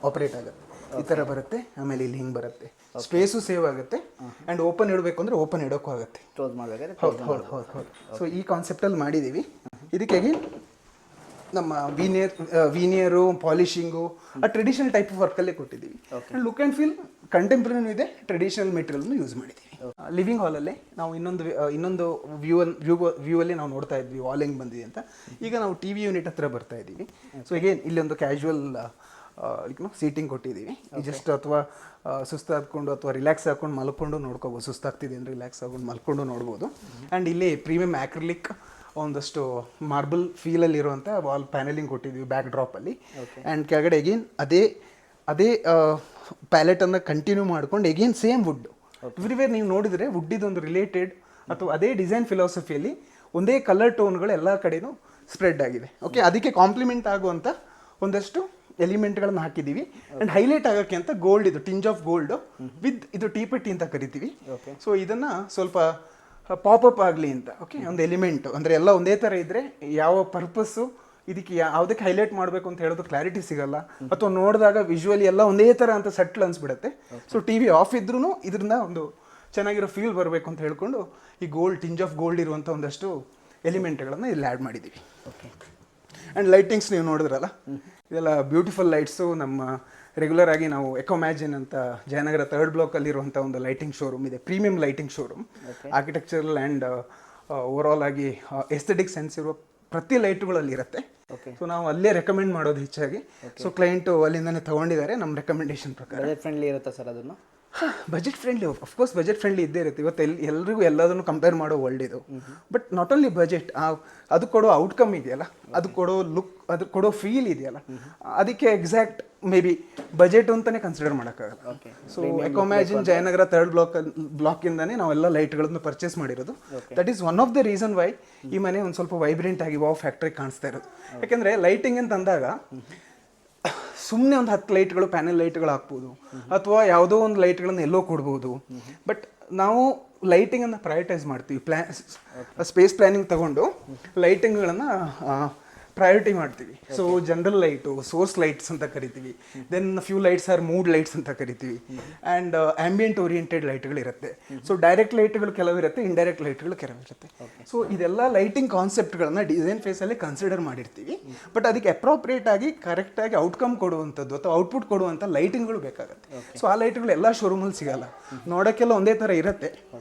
ಆಪ್ರೇಟ್ ಆಗುತ್ತೆ, ಈ ಥರ ಬರುತ್ತೆ. ಆಮೇಲೆ ಇಲ್ಲಿ ಹಿಂಗೆ ಬರುತ್ತೆ, ಸ್ಪೇಸು ಸೇವ್ ಆಗುತ್ತೆ ಆ್ಯಂಡ್ ಓಪನ್ ಇಡಬೇಕು ಅಂದರೆ ಓಪನ್ ಇಡೋಕ್ಕೂ ಆಗುತ್ತೆ. ಕ್ಲೋಸ್ ಮಾಡಬೇಕಾದ್ರೆ ಹೌದು. ಸೊ ಈ ಕಾನ್ಸೆಪ್ಟಲ್ಲಿ ಮಾಡಿದ್ದೀವಿ. ಇದಕ್ಕೆ ನಮ್ಮ ವೀನಿಯರು, ಪಾಲಿಶಿಂಗು ಆ ಟ್ರೆಡಿಷನಲ್ ಟೈಪ್ ಆಫ್ ವರ್ಕಲ್ಲೇ ಕೊಟ್ಟಿದ್ದೀವಿ. ಲುಕ್ ಆ್ಯಂಡ್ ಫೀಲ್ ಕಂಟೆಂಪ್ರರಿನೂ ಇದೆ, ಟ್ರೆಡಿಷನಲ್ ಮೆಟೀರಿಯಲ್ನು ಯೂಸ್ ಮಾಡಿದ್ದೀವಿ. ಲಿವಿಂಗ್ ಹಾಲಲ್ಲೇ ನಾವು ಇನ್ನೊಂದು ವ್ಯೂವಲ್ಲಿ ನಾವು ನೋಡ್ತಾ ಇದ್ವಿ ವಾಲ್ ಹೆಂಗೆ ಬಂದಿದೆ ಅಂತ. ಈಗ ನಾವು ಟಿ ವಿ ಯೂನಿಟ್ ಹತ್ರ ಬರ್ತಾ ಇದ್ದೀವಿ. ಸೊ ಅಗೇನ್ ಇಲ್ಲೊಂದು ಕ್ಯಾಶುವಲ್ ಸೀಟಿಂಗ್ ಕೊಟ್ಟಿದ್ದೀವಿ. ಜಸ್ಟ್ ಅಥವಾ ಸುಸ್ತಾದ್ಕೊಂಡು ಅಥವಾ ರಿಲ್ಯಾಕ್ಸ್ ಹಾಕೊಂಡು ಮಲ್ಕೊಂಡು ನೋಡ್ಕೋಬೋದು. ಸುಸ್ತಾಗ್ತಿದೆ ಅಂದರೆ ರಿಲ್ಯಾಕ್ಸ್ ಹಾಕೊಂಡು ಮಲ್ಕೊಂಡು ನೋಡ್ಬೋದು. ಆ್ಯಂಡ್ ಇಲ್ಲಿ ಪ್ರೀಮಿಯಮ್ ಆಕ್ರಿಲಿಕ್ ಒಂದಷ್ಟು ಮಾರ್ಬಲ್ ಫೀಲಲ್ಲಿರುವಂಥ ವಾಲ್ ಪ್ಯಾನಲಿಂಗ್ ಕೊಟ್ಟಿದ್ವಿ ಬ್ಯಾಕ್ ಡ್ರಾಪಲ್ಲಿ. ಆ್ಯಂಡ್ ಕೆಳಗಡೆ ಎಗೇನ್ ಅದೇ ಪ್ಯಾಲೆಟನ್ನು ಕಂಟಿನ್ಯೂ ಮಾಡ್ಕೊಂಡು ಎಗೇನ್ ಸೇಮ್ ವುಡ್. ಎವ್ರಿವೇರ್ ನೀವು ನೋಡಿದರೆ ವುಡ್ಡಿದೊಂದು ರಿಲೇಟೆಡ್ ಅಥವಾ ಅದೇ ಡಿಸೈನ್ ಫಿಲಾಸಫಿಯಲ್ಲಿ ಒಂದೇ ಕಲರ್ ಟೋನ್ಗಳು ಎಲ್ಲ ಕಡೆನೂ ಸ್ಪ್ರೆಡ್ ಆಗಿದೆ. ಓಕೆ, ಅದಕ್ಕೆ ಕಾಂಪ್ಲಿಮೆಂಟ್ ಆಗುವಂಥ ಒಂದಷ್ಟು ಎಲಿಮೆಂಟ್ಗಳನ್ನು ಹಾಕಿದ್ದೀವಿ. ಆ್ಯಂಡ್ ಹೈಲೈಟ್ ಆಗೋಕ್ಕೆ ಅಂತ ಗೋಲ್ಡ್, ಇದು ಟಿಂಜ್ ಆಫ್ ಗೋಲ್ಡ್ ವಿತ್ ಇದು ಟೀಪಟ್ಟಿ ಅಂತ ಕರಿತೀವಿ. ಸೊ ಇದನ್ನು ಸ್ವಲ್ಪ ಪಾಪಪ್ ಆಗಲಿ ಅಂತ. ಓಕೆ, ಒಂದು ಎಲಿಮೆಂಟು ಅಂದರೆ ಎಲ್ಲ ಒಂದೇ ಥರ ಇದ್ದರೆ ಯಾವ ಪರ್ಪಸ್ಸು ಇದಕ್ಕೆ ಯಾವುದಕ್ಕೆ ಹೈಲೈಟ್ ಮಾಡಬೇಕು ಅಂತ ಹೇಳೋದು ಕ್ಲಾರಿಟಿ ಸಿಗಲ್ಲ, ಅಥವಾ ನೋಡಿದಾಗ ವಿಜುವಲಿ ಎಲ್ಲ ಒಂದೇ ಥರ ಅಂತ ಸಟ್ಲ್ ಅನ್ಸ್ಬಿಡುತ್ತೆ. ಸೊ ಟಿ ವಿ ಆಫ್ ಇದ್ರೂ ಇದರಿಂದ ಒಂದು ಚೆನ್ನಾಗಿರೋ ಫೀಲ್ ಬರಬೇಕು ಅಂತ ಹೇಳ್ಕೊಂಡು ಈ ಗೋಲ್ಡ್, ಟಿಂಜ್ ಆಫ್ ಗೋಲ್ಡ್ ಇರುವಂಥ ಒಂದಷ್ಟು ಎಲಿಮೆಂಟ್ಗಳನ್ನು ಇಲ್ಲಿ ಆ್ಯಡ್ ಮಾಡಿದ್ದೀವಿ. ಓಕೆ, ಆ್ಯಂಡ್ ಲೈಟಿಂಗ್ಸ್ ನೀವು ನೋಡಿದ್ರಲ್ಲ, ಇದೆಲ್ಲ ಬ್ಯೂಟಿಫುಲ್ ಲೈಟ್ಸು. ನಮ್ಮ ರೆಗ್ಯುಲರ್ ಆಗಿ ನಾವು ಎಕೋಮ್ಯಾಜಿನ್ ಅಂತ ಜಯನಗರ 3rd ಬ್ಲಾಕಲ್ಲಿರುವಂಥ ಒಂದು ಲೈಟಿಂಗ್ ಶೋರೂಮ್ ಇದೆ, premium lighting showroom. Architectural and over all ಆಗಿ ಎಸ್ಥೆಟಿಕ್ ಸೆನ್ಸ್ ಇರುವ ಪ್ರತಿ ಲೈಟ್ಗಳಲ್ಲಿ ಇರುತ್ತೆ. ಸೊ ನಾವು ಅಲ್ಲೇ ರೆಕಮೆಂಡ್ ಮಾಡೋದು ಹೆಚ್ಚಾಗಿ. ಸೊ ಕ್ಲೈಂಟು ಅಲ್ಲಿಂದನೇ ತೊಗೊಂಡಿದ್ದಾರೆ ನಮ್ಮ ರೆಕಮೆಂಡೇಶನ್ ಪ್ರಕಾರ. ಬಜೆಟ್ ಫ್ರೆಂಡ್ಲಿ ಇರುತ್ತೆ ಸರ್ ಅದನ್ನು? Budget friendly, of course budget friendly ಇದ್ದೇ ಇರುತ್ತೆ. ಇವತ್ತು ಎಲ್ರಿಗೂ ಎಲ್ಲದನ್ನು ಕಂಪೇರ್ ಮಾಡೋ ವರ್ಲ್ಡ್ ಇದು. ಬಟ್ ನಾಟ್ ಓನ್ಲಿ ಬಜೆಟ್, ಅದು ಕೊಡೋ ಔಟ್ಕಮ್ ಇದೆಯಲ್ಲ, ಅದು ಕೊಡೋ ಲುಕ್, ಅದು ಕೊಡೋ ಫೀಲ್ ಇದೆಯಲ್ಲ, ಅದಕ್ಕೆ ಎಕ್ಸಾಕ್ಟ್ ಮೇ ಬಿ ಬಜೆಟ್ ಅಂತಲೇ ಕನ್ಸಿಡರ್ ಮಾಡೋಕ್ಕಾಗಲ್ಲ. ಸೊ ಎಕೋಮ್ಯಾಜಿನ್ ಜಯನಗರ 3rd ಬ್ಲಾಕಿಂದನೇ ನಾವೆಲ್ಲ ಲೈಟ್ಗಳನ್ನು ಪರ್ಚೇಸ್ ಮಾಡಿರೋದು. That is one of the reason why ಈ ಮನೆ ಒಂದು ಸ್ವಲ್ಪ ವೈಬ್ರೆಂಟ್ ಆಗಿ ವಾವ್ ಫ್ಯಾಕ್ಟ್ರಿ ಕಾಣಿಸ್ತಾ ಇರೋದು. ಯಾಕೆಂದರೆ ಲೈಟಿಂಗ್ ಅಂತ ಅಂದಾಗ ಸುಮ್ಮನೆ ಒಂದು 10 ಲೈಟ್ಗಳು, ಪ್ಯಾನೆಲ್ ಲೈಟ್ಗಳು ಹಾಕ್ಬೋದು, ಅಥವಾ ಯಾವುದೋ ಒಂದು ಲೈಟ್ಗಳನ್ನು ಎಲ್ಲೋ ಕೊಡ್ಬೋದು. ಬಟ್ ನಾವು ಲೈಟಿಂಗನ್ನು ಪ್ರಯಾರಿಟೈಸ್ ಮಾಡ್ತೀವಿ. ಸ್ಪೇಸ್ ಪ್ಲ್ಯಾನಿಂಗ್ ತಗೊಂಡು ಲೈಟಿಂಗ್ಗಳನ್ನು ಪ್ರಯಾರಿಟಿ ಮಾಡ್ತೀವಿ. So general light, source lights ಅಂತ ಕರಿತೀವಿ. Then few lights or mood lights ಅಂತ ಕರಿತೀವಿ. ಆ್ಯಂಡ್ ಆಂಬಿಯಂಟ್ ಓರಿಯೆಂಟೆಡ್ ಲೈಟ್ಗಳಿರುತ್ತೆ. ಸೊ ಡೈರೆಕ್ಟ್ ಲೈಟ್ಗಳು ಕೆಲವಿರುತ್ತೆ, ಇಂಡೈರೆಕ್ಟ್ ಲೈಟ್ಗಳು ಕೆಲವಿರುತ್ತೆ. ಸೊ ಇದೆಲ್ಲ ಲೈಟಿಂಗ್ ಕಾನ್ಸೆಪ್ಟ್ಗಳನ್ನ ಡಿಸೈನ್ ಫೇಸಲ್ಲಿ ಕನ್ಸಿಡರ್ ಮಾಡಿರ್ತೀವಿ. ಬಟ್ ಅದಕ್ಕೆ ಅಪ್ರೋಪ್ರಿಯೇಟ್ ಆಗಿ ಕರೆಕ್ಟಾಗಿ ಔಟ್ಕಮ್ ಕೊಡುವಂಥದ್ದು ಅಥವಾ ಔಟ್ಪುಟ್ ಕೊಡುವಂಥ ಲೈಟಿಂಗ್ಗಳು ಬೇಕಾಗುತ್ತೆ. ಸೊ ಆ ಲೈಟ್ಗಳು ಎಲ್ಲ ಶೋರೂಮಲ್ಲಿ ಸಿಗಲ್ಲ, ನೋಡೋಕ್ಕೆಲ್ಲ ಒಂದೇ ಥರ ಇರುತ್ತೆ,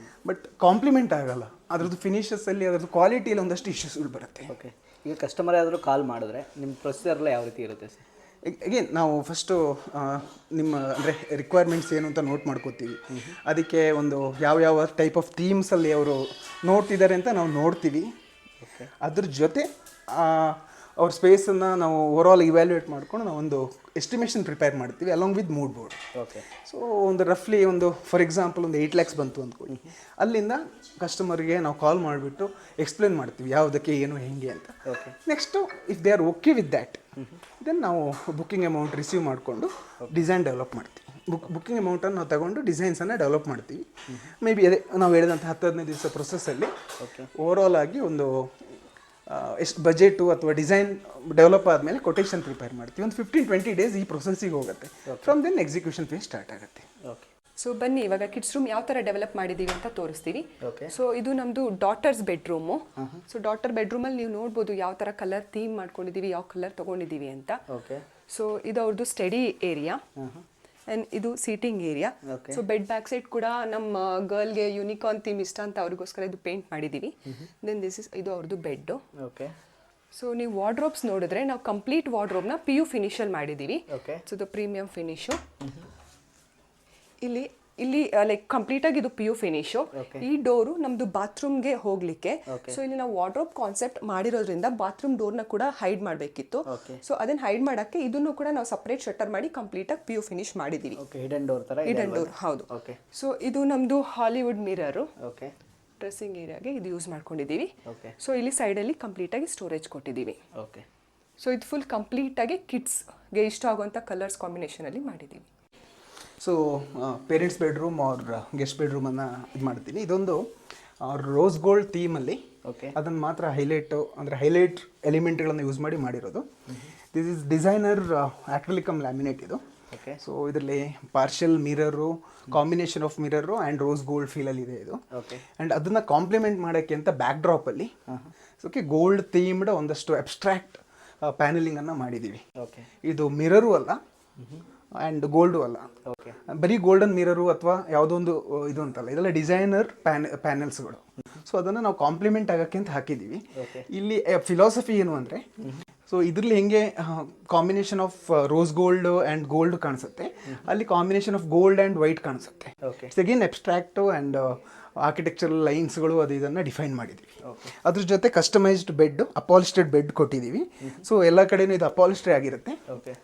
ಬಟ್ ಕಾಂಪ್ಲಿಮೆಂಟ್ ಆಗಲ್ಲ. ಅದ್ರದ್ದು ಫಿನಿಷಸಲ್ಲಿ, ಅದ್ರದ್ದು ಕ್ವಾಲಿಟಿಯಲ್ಲಿ ಒಂದಷ್ಟು ಇಶ್ಯೂಸ್ಗಳು ಬರುತ್ತೆ. ಓಕೆ, ಈಗ ಕಸ್ಟಮರ್ ಯಾರಾದರೂ ಕಾಲ್ ಮಾಡಿದ್ರೆ ನಿಮ್ಮ ಪ್ರೊಸೀಜರ್ ಎಲ್ಲ ಯಾವ ರೀತಿ ಇರುತ್ತೆ ಸರ್? ಅಗೇನ್ ನಾವು ಫಸ್ಟು ನಿಮ್ಮ ಅಂದರೆ ರಿಕ್ವೈರ್ಮೆಂಟ್ಸ್ ಏನು ಅಂತ ನೋಟ್ ಮಾಡ್ಕೋತೀವಿ. ಅದಕ್ಕೆ ಒಂದು ಯಾವ ಟೈಪ್ ಆಫ್ ಥೀಮ್ಸಲ್ಲಿ ಅವರು ನೋಡ್ತಿದ್ದಾರೆ ಅಂತ ನಾವು ನೋಡ್ತೀವಿ. ಅದ್ರ ಜೊತೆ ಅವ್ರ ಸ್ಪೇಸನ್ನು ನಾವು ಓವರಾಲ್ ಇವ್ಯಾಲ್ಯೂಯೇಟ್ ಮಾಡ್ಕೊಂಡು ನಾವು ಒಂದು ಎಸ್ಟಿಮೇಷನ್ ಪ್ರಿಪೇರ್ ಮಾಡ್ತೀವಿ along with mood board. Okay, so ಒಂದು ರಫ್ಲಿ ಒಂದು ಫಾರ್ ಎಕ್ಸಾಂಪಲ್ ಒಂದು 8 lakhs ಬಂತು ಅಂದ್ಕೊಳ್ಳಿ. ಅಲ್ಲಿಂದ ಕಸ್ಟಮರ್ಗೆ ನಾವು ಕಾಲ್ ಮಾಡಿಬಿಟ್ಟು ಎಕ್ಸ್ಪ್ಲೇನ್ ಮಾಡ್ತೀವಿ ಯಾವುದಕ್ಕೆ ಏನು ಹೆಂಗೆ ಅಂತ. Next if they are okay with that, then ನಾವು ಬುಕ್ಕಿಂಗ್ ಅಮೌಂಟ್ ರಿಸೀವ್ ಮಾಡಿಕೊಂಡು ಡಿಸೈನ್ ಡೆವಲಪ್ ಮಾಡ್ತೀವಿ. ಬುಕ್ಕಿಂಗ್ ಅಮೌಂಟನ್ನು ನಾವು ತಗೊಂಡು ಡಿಸೈನ್ಸನ್ನು ಡೆವಲಪ್ ಮಾಡ್ತೀವಿ. ಮೇ ಬಿ ಅದೇ ನಾವು ಹೇಳಿದಂಥ 10-15 ದಿವಸ ಪ್ರೊಸೆಸ್ಸಲ್ಲಿ ಓವರಾಲ್ ಆಗಿ ಒಂದು ಎಷ್ಟು ಬಜೆಟು ಅಥವಾ ಡಿಸೈನ್ ಡೆವಲಪ್ ಆದಮೇಲೆ ಕೊಟೇಶನ್ ಪ್ರಿಪೇರ್ ಮಾಡ್ತೀವಿ. ಒಂದು 15-20 days ಈ ಪ್ರೊಸೆಸ್ಸಿಗೆ ಹೋಗುತ್ತೆ. From then execution phase start ಆಗುತ್ತೆ. ಓಕೆ, ಸೊ ಬನ್ನಿ ಇವಾಗ ಕಿಡ್ಸ್ ರೂಮ್ ಯಾವ ಥರ ಡೆವಲಪ್ ಮಾಡಿದ್ದೀವಿ ಅಂತ ತೋರಿಸ್ತೀವಿ. ಸೊ ಇದು ನಮ್ಮದು ಡಾಟರ್ಸ್ ಬೆಡ್ರೂಮು. ಸೊ ಡಾಟರ್ ಬೆಡ್ರೂಮಲ್ಲಿ ನೀವು ನೋಡ್ಬೋದು ಯಾವ ಥರ ಕಲರ್ ಥೀಮ್ ಮಾಡ್ಕೊಂಡಿದ್ದೀವಿ, ಯಾವ ಕಲರ್ ತೊಗೊಂಡಿದ್ದೀವಿ ಅಂತ. ಓಕೆ, ಸೊ ಇದು ಅವ್ರದ್ದು ಸ್ಟಡಿ ಏರಿಯಾ ಆ್ಯಂಡ್ ಇದು seating area. So bed back side ಕೂಡ ನಮ್ಮ ಗರ್ಲ್ಗೆ ಯೂನಿಕಾರ್ನ್ ಥೀಮ್ ಇಷ್ಟ ಅಂತ ಅವ್ರಿಗೋಸ್ಕರ ಇದು ಪೇಂಟ್ ಮಾಡಿದ್ದೀವಿ. ದೆನ್ ಇದು ಅವ್ರದ್ದು ಬೆಡ್ಡು. ಓಕೆ, ಸೊ ನೀವು ವಾರ್ಡ್ರೋಬ್ಸ್ ನೋಡಿದ್ರೆ ನಾವು ಕಂಪ್ಲೀಟ್ ವಾರ್ಡ್ರೋಬ್ನ PU ಫಿನಿಷಲ್ಲಿ ಮಾಡಿದ್ದೀವಿ. ಓಕೆ, ಸೊ ಇದು ಪ್ರೀಮಿಯಂ ಫಿನಿಶು. ಇಲ್ಲಿ ಇಲ್ಲಿ ಲೈಕ್ ಕಂಪ್ಲೀಟ್ ಆಗಿ ಇದು ಪಿ ಯು ಫಿನಿಶು. ಈ ಡೋರು ನಮ್ದು ಬಾತ್ರೂಮ್ಗೆ ಹೋಗ್ಲಿಕ್ಕೆ. ಸೊ ಇಲ್ಲಿ ನಾವು ವಾರ್ಡ್ರೋಬ್ ಕಾನ್ಸೆಪ್ಟ್ ಮಾಡಿರೋದ್ರಿಂದ ಬಾತ್ರೂಮ್ ಡೋರ್ನ ಕೂಡ ಹೈಡ್ ಮಾಡಬೇಕಿತ್ತು. ಸೊ ಅದನ್ನ ಹೈಡ್ ಮಾಡಕ್ಕೆ ಇದನ್ನು ಕೂಡ ನಾವು ಸಪರೇಟ್ ಶಟರ್ ಮಾಡಿ ಕಂಪ್ಲೀಟ್ ಆಗಿ ಪಿ ಯು ಫಿನಿಶ್ ಮಾಡಿದೀವಿ. ಹಿಡನ್ ಡೋರ್ ತರ ಹಿಡನ್ ಡೋರ್ ಹೌದು. ಸೊ ಇದು ನಮ್ದು ಹಾಲಿವುಡ್ ಮಿರರು. ಡ್ರೆಸ್ಸಿಂಗ್ ಏರಿಯಾಗೆ ಇದು ಯೂಸ್ ಮಾಡ್ಕೊಂಡಿದ್ದೀವಿ. ಸೊ ಇಲ್ಲಿ ಸೈಡಲ್ಲಿ ಕಂಪ್ಲೀಟ್ ಆಗಿ ಸ್ಟೋರೇಜ್ ಕೊಟ್ಟಿದ್ದೀವಿ. ಸೊ ಇದು ಫುಲ್ ಕಂಪ್ಲೀಟ್ ಆಗಿ ಕಿಡ್ಸ್ಗೆ ಇಷ್ಟ ಆಗುವಂಥ ಕಲರ್ಸ್ ಕಾಂಬಿನೇಷನಲ್ಲಿ ಮಾಡಿದ್ದೀವಿ. So parents bedroom or guest ಬೆಡ್ರೂಮನ್ನು ಇದು ಮಾಡ್ತೀನಿ. ಇದೊಂದು ರೋಸ್ ಗೋಲ್ಡ್ ಥೀಮಲ್ಲಿ ಅದನ್ನು ಮಾತ್ರ ಹೈಲೈಟ್ ಎಲಿಮೆಂಟ್ಗಳನ್ನು ಯೂಸ್ ಮಾಡಿರೋದು. ದಿಸ್ ಇಸ್ ಡಿಸೈನರ್ ಆಕ್ರಿಲಿಕಮ್ ಲ್ಯಾಮಿನೇಟ್ ಇದು. ಸೊ ಇದರಲ್ಲಿ partial mirror, combination of mirror and rose gold ಫೀಲಲ್ಲಿ ಇದೆ ಇದು. ಆ್ಯಂಡ್ ಅದನ್ನು ಕಾಂಪ್ಲಿಮೆಂಟ್ ಮಾಡೋಕ್ಕೆ ಅಂತ ಬ್ಯಾಕ್ ಡ್ರಾಪಲ್ಲಿ ಗೋಲ್ಡ್ ಥೀಮ್ಡ್ ಒಂದಷ್ಟು ಅಬ್ಸ್ಟ್ರಾಕ್ಟ್ ಪ್ಯಾನಲಿಂಗನ್ನು ಮಾಡಿದ್ದೀವಿ. ಇದು ಮಿರರು ಅಲ್ಲ ಆ್ಯಂಡ್ ಗೋಲ್ಡು ಅಲ್ಲ, ಬರೀ ಗೋಲ್ಡನ್ ಮಿರರು ಅಥವಾ ಯಾವುದೋ ಒಂದು ಇದು ಅಂತಲ್ಲ, ಇದೆಲ್ಲ ಡಿಸೈನರ್ ಪ್ಯಾನೆಲ್ಸ್ಗಳು. ಸೊ ಅದನ್ನು ನಾವು ಕಾಂಪ್ಲಿಮೆಂಟ್ ಆಗೋಕ್ಕೆ ಅಂತ ಹಾಕಿದ್ದೀವಿ. ಇಲ್ಲಿ ಫಿಲಾಸಫಿ ಏನು ಅಂದರೆ, ಸೊ ಇದರಲ್ಲಿ ಹೆಂಗೆ combination of rose gold and gold ಕಾಣಿಸುತ್ತೆ, ಅಲ್ಲಿ combination of gold and white ಕಾಣಿಸುತ್ತೆ. ಇಟ್ಸ್ ಅಗೇನ್ ಅಬ್ಸ್ಟ್ರಾಕ್ಟು ಆ್ಯಂಡ್ ಆರ್ಕಿಟೆಕ್ಚರಲ್ ಲೈನ್ಸ್ಗಳು ಇದನ್ನು ಡಿಫೈನ್ ಮಾಡಿದ್ದೀವಿ. ಅದ್ರ ಜೊತೆ ಕಸ್ಟಮೈಸ್ಡ್ ಬೆಡ್, ಅಪಾಲಿಸ್ಟೆಡ್ ಬೆಡ್ ಕೊಟ್ಟಿದ್ದೀವಿ. ಸೊ ಎಲ್ಲ ಕಡೆನೂ ಇದು ಅಪಾಲಿಸ್ಟ್ರಿ ಆಗಿರುತ್ತೆ.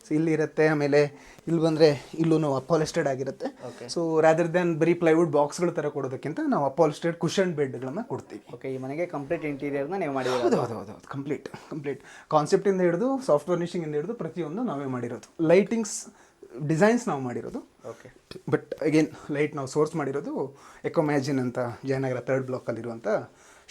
ಸೊ ಇಲ್ಲಿ ಇರುತ್ತೆ, ಆಮೇಲೆ ಇಲ್ಲಿ ಬಂದರೆ ಇಲ್ಲೂ ಅಪಾಲಿಸ್ಟೆಡ್ ಆಗಿರುತ್ತೆ. ಸೊ ರಾದರ್ ದ್ಯಾನ್ ಬರೀ ಪ್ಲೈವುಡ್ ಬಾಕ್ಸ್ಗಳ ಥರ ಕೊಡೋದಕ್ಕಿಂತ ನಾವು ಅಪಾಲಿಸ್ಟೆಡ್ ಕುಷನ್ ಬೆಡ್ಗಳನ್ನು ಕೊಡ್ತೀವಿ. ಈ ಮನೆಗೆ ಕಂಪ್ಲೀಟ್ ಇಂಟೀರಿಯರ್ನ ನೀವು ಮಾಡಿರೋದು? ಹೌದು ಕಂಪ್ಲೀಟ್ ಕಾನ್ಸೆಪ್ಟಿಂದ ಹಿಡಿದು ಸಾಫ್ಟ್ ಫರ್ನಿಷಿಂಗಿಂದ ಹಿಡಿದು ಪ್ರತಿಯೊಂದು ನಾವೇ ಮಾಡಿರೋದು. ಲೈಟಿಂಗ್ಸ್ ಡಿಸೈನ್ಸ್ ನಾವು ಮಾಡಿರೋದು. ಬಟ್ ಅಗೇನ್ ಲೈಟ್ ನಾವು ಸೋರ್ಸ್ ಮಾಡಿರೋದು ಎಕೋಮ್ಯಾಜಿನ್ ಅಂತ ಜಯನಗರ 3rd ಬ್ಲಾಕಲ್ಲಿರುವಂಥ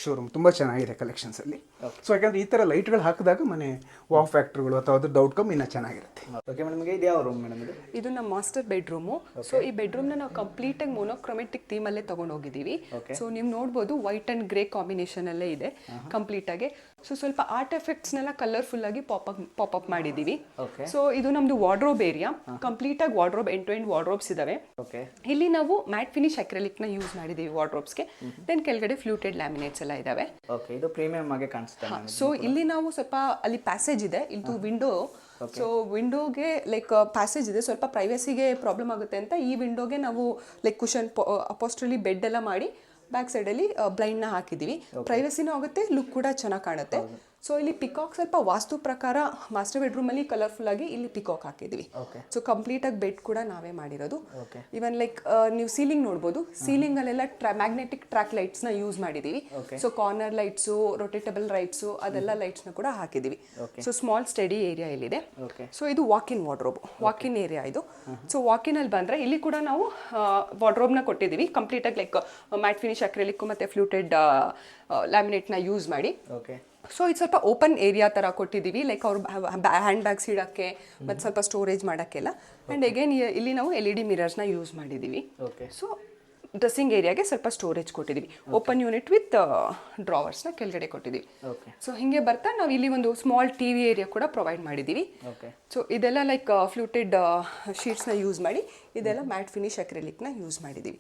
ಶೋರೂಮ್. ತುಂಬ ಚೆನ್ನಾಗಿದೆ ಕಲೆಕ್ಷನ್ಸಲ್ಲಿ. ಸೊ ಯಾಕಂದರೆ ಈ ಥರ ಲೈಟ್ಗಳು ಹಾಕಿದಾಗ ಮನೆ ವಾವ್ ಫ್ಯಾಕ್ಟ್ರಿಗಳು ಅಥವಾ ಅದ್ರದ್ದು ಔಟ್ಕಮ್ ಇನ್ನೂ ಚೆನ್ನಾಗಿರುತ್ತೆ. ಓಕೆ ಮೇಡಮ್, ಇದು ಯಾವ ರೂಮ್ ಮೇಡಮ್? ಇದು ನಮ್ಮ ಮಾಸ್ಟರ್ ಬೆಡ್ರೂಮು. ಸೊ ಈ ಬೆಡ್ರೂಮ್ನ ನಾವು ಕಂಪ್ಲೀಟಾಗಿ ಮೊನೋಕ್ರೊಮೆಟಿಕ್ ಥೀಮಲ್ಲೇ ತೊಗೊಂಡೋಗಿದ್ದೀವಿ. ಸೊ ನೀವು ನೋಡ್ಬೋದು ವೈಟ್ ಆ್ಯಂಡ್ ಗ್ರೇ ಕಾಂಬಿನೇಷನಲ್ಲೇ ಇದೆ ಕಂಪ್ಲೀಟಾಗಿ. ಸೊ ಸ್ವಲ್ಪ ಆರ್ಟ್ ಎಫೆಕ್ಟ್ಸ್ನೆಲ್ಲ ಕಲರ್ಫುಲ್ಲಾಗಿ ಪಾಪಪ್ ಮಾಡಿದ್ದೀವಿ. ಸೊ ಇದು ನಮ್ಮದು ವಾರ್ಡ್ರೋಬ್ ಏರಿಯಾ. ಕಂಪ್ಲೀಟಾಗಿ wardrobe end to end wardrobes ಇದಾವೆ. ಇಲ್ಲಿ ನಾವು ಮ್ಯಾಟ್ ಫಿನಿಶ್ ಅಕ್ರೆಲಿಕ್ನ ಯೂಸ್ ಮಾಡಿದ್ದೀವಿ ವಾರ್ಡ್ರೋಬ್ಸ್ಗೆ. ದೆನ್ ಕೆಳಗಡೆ ಫ್ಲೂಟೆಡ್ ಲ್ಯಾಮಿನೇಟ್ಸ್ ಎಲ್ಲ ಇದಾವೆ. ಇದು ಪ್ರೀಮಿಯಂ ಆಗಿ ಕಾಣಿಸುತ್ತೆ. ಸೊ ಇಲ್ಲಿ ನಾವು ಸ್ವಲ್ಪ ಅಲ್ಲಿ ಪ್ಯಾಸೇಜ್ ಇದೆ, ಇದು ವಿಂಡೋ. ಸೊ ವಿಂಡೋಗೆ ಲೈಕ್ ಪ್ಯಾಸೇಜ್ ಇದೆ, ಸ್ವಲ್ಪ ಪ್ರೈವಸಿಗೆ ಪ್ರಾಬ್ಲಮ್ ಆಗುತ್ತೆ ಅಂತ ಈ ವಿಂಡೋಗೆ ನಾವು ಲೈಕ್ ಕುಷನ್ ಅಪೋಸ್ಟ್ರಲ್ಲಿ ಬೆಡ್ ಎಲ್ಲ ಮಾಡಿ ಬ್ಯಾಕ್ ಸೈಡಲ್ಲಿ ಬ್ಲೈಂಡ್ನ ಹಾಕಿದ್ದೀವಿ. ಪ್ರೈವಸಿನೂ ಆಗುತ್ತೆ, ಲುಕ್ ಕೂಡ ಚೆನ್ನಾಗಿ ಕಾಣುತ್ತೆ. ಸೊ ಇಲ್ಲಿ ಪಿಕಾಕ್ ಸ್ವಲ್ಪ ವಾಸ್ತು ಪ್ರಕಾರ ಮಾಸ್ಟರ್ ಬೆಡ್ರೂಮಲ್ಲಿ ಕಲರ್ಫುಲ್ ಆಗಿ ಇಲ್ಲಿ ಪಿಕಾಕ್ ಹಾಕಿದ್ವಿ. ಸೊ ಕಂಪ್ಲೀಟಾಗಿ ಬೆಡ್ ಕೂಡ ನಾವೇ ಮಾಡಿರೋದು. ಇವನ್ ಲೈಕ್ ನೀವು ಸೀಲಿಂಗ್ ನೋಡ್ಬೋದು, ಸೀಲಿಂಗ್ ಅಲ್ಲೆಲ್ಲ ಮ್ಯಾಗ್ನೆಟಿಕ್ ಟ್ರ್ಯಾಕ್ ಲೈಟ್ಸ್ನ ಯೂಸ್ ಮಾಡಿದ್ದೀವಿ. So corner lights, rotatable lights, ಅದೆಲ್ಲ ಲೈಟ್ಸ್ನ ಕೂಡ ಹಾಕಿದ್ದೀವಿ. ಸೊ ಸ್ಮಾಲ್ ಸ್ಟಡಿ ಏರಿಯಾ ಇಲ್ಲಿದೆ. ಸೊ ಇದು ವಾಕಿನ್ ವಾರ್ಡ್ರೋಬ್, ವಾಕಿನ್ ಏರಿಯಾ ಇದು. ಸೊ ವಾಕಿನಲ್ಲಿ ಬಂದರೆ ಇಲ್ಲಿ ಕೂಡ ನಾವು ವಾರ್ಡ್ರೋಬ್ನ ಕೊಟ್ಟಿದ್ದೀವಿ ಕಂಪ್ಲೀಟಾಗಿ ಲೈಕ್ ಮ್ಯಾಟ್ ಫಿನಿಶ್ ಅಕ್ರೆಲಿಕ್ ಮತ್ತು ಫ್ಲೂಟೆಡ್ ಲ್ಯಾಮಿನೇಟ್ನ ಯೂಸ್ ಮಾಡಿ. ಸೊ ಇದು ಸ್ವಲ್ಪ ಓಪನ್ ಏರಿಯಾ ಥರ ಕೊಟ್ಟಿದ್ದೀವಿ, ಲೈಕ್ ಅವ್ರು ಹ್ಯಾಂಡ್ ಬ್ಯಾಗ್ಸ್ ಇಡೋಕ್ಕೆ ಮತ್ತು ಸ್ವಲ್ಪ ಸ್ಟೋರೇಜ್ ಮಾಡೋಕ್ಕೆಲ್ಲ. ಆ್ಯಂಡ್ ಅಗೇನ್ ಇಲ್ಲಿ ನಾವು LED ಮಿರರ್ಸ್ನ ಯೂಸ್ ಮಾಡಿದ್ದೀವಿ. ಸೊ ಡ್ರೆಸ್ಸಿಂಗ್ ಏರಿಯಾಗೆ ಸ್ವಲ್ಪ ಸ್ಟೋರೇಜ್ ಕೊಟ್ಟಿದ್ದೀವಿ. ಓಪನ್ ಯೂನಿಟ್ ವಿತ್ ಡ್ರಾವರ್ಸ್ನ ಕೆಳಗಡೆ ಕೊಟ್ಟಿದ್ದೀವಿ. ಸೊ ಹೀಗೆ ಬರ್ತಾ ನಾವು ಇಲ್ಲಿ ಒಂದು ಸ್ಮಾಲ್ TV ಏರಿಯಾ ಕೂಡ ಪ್ರೊವೈಡ್ ಮಾಡಿದ್ದೀವಿ. ಸೊ ಇದೆಲ್ಲ ಲೈಕ್ ಫ್ಲೂಟೆಡ್ ಶೀಟ್ಸ್ನ ಯೂಸ್ ಮಾಡಿ, ಇದೆಲ್ಲ ಮ್ಯಾಟ್ ಫಿನಿಶ್ ಅಕ್ರೆಲಿಕ್ನ ಯೂಸ್ ಮಾಡಿದ್ದೀವಿ.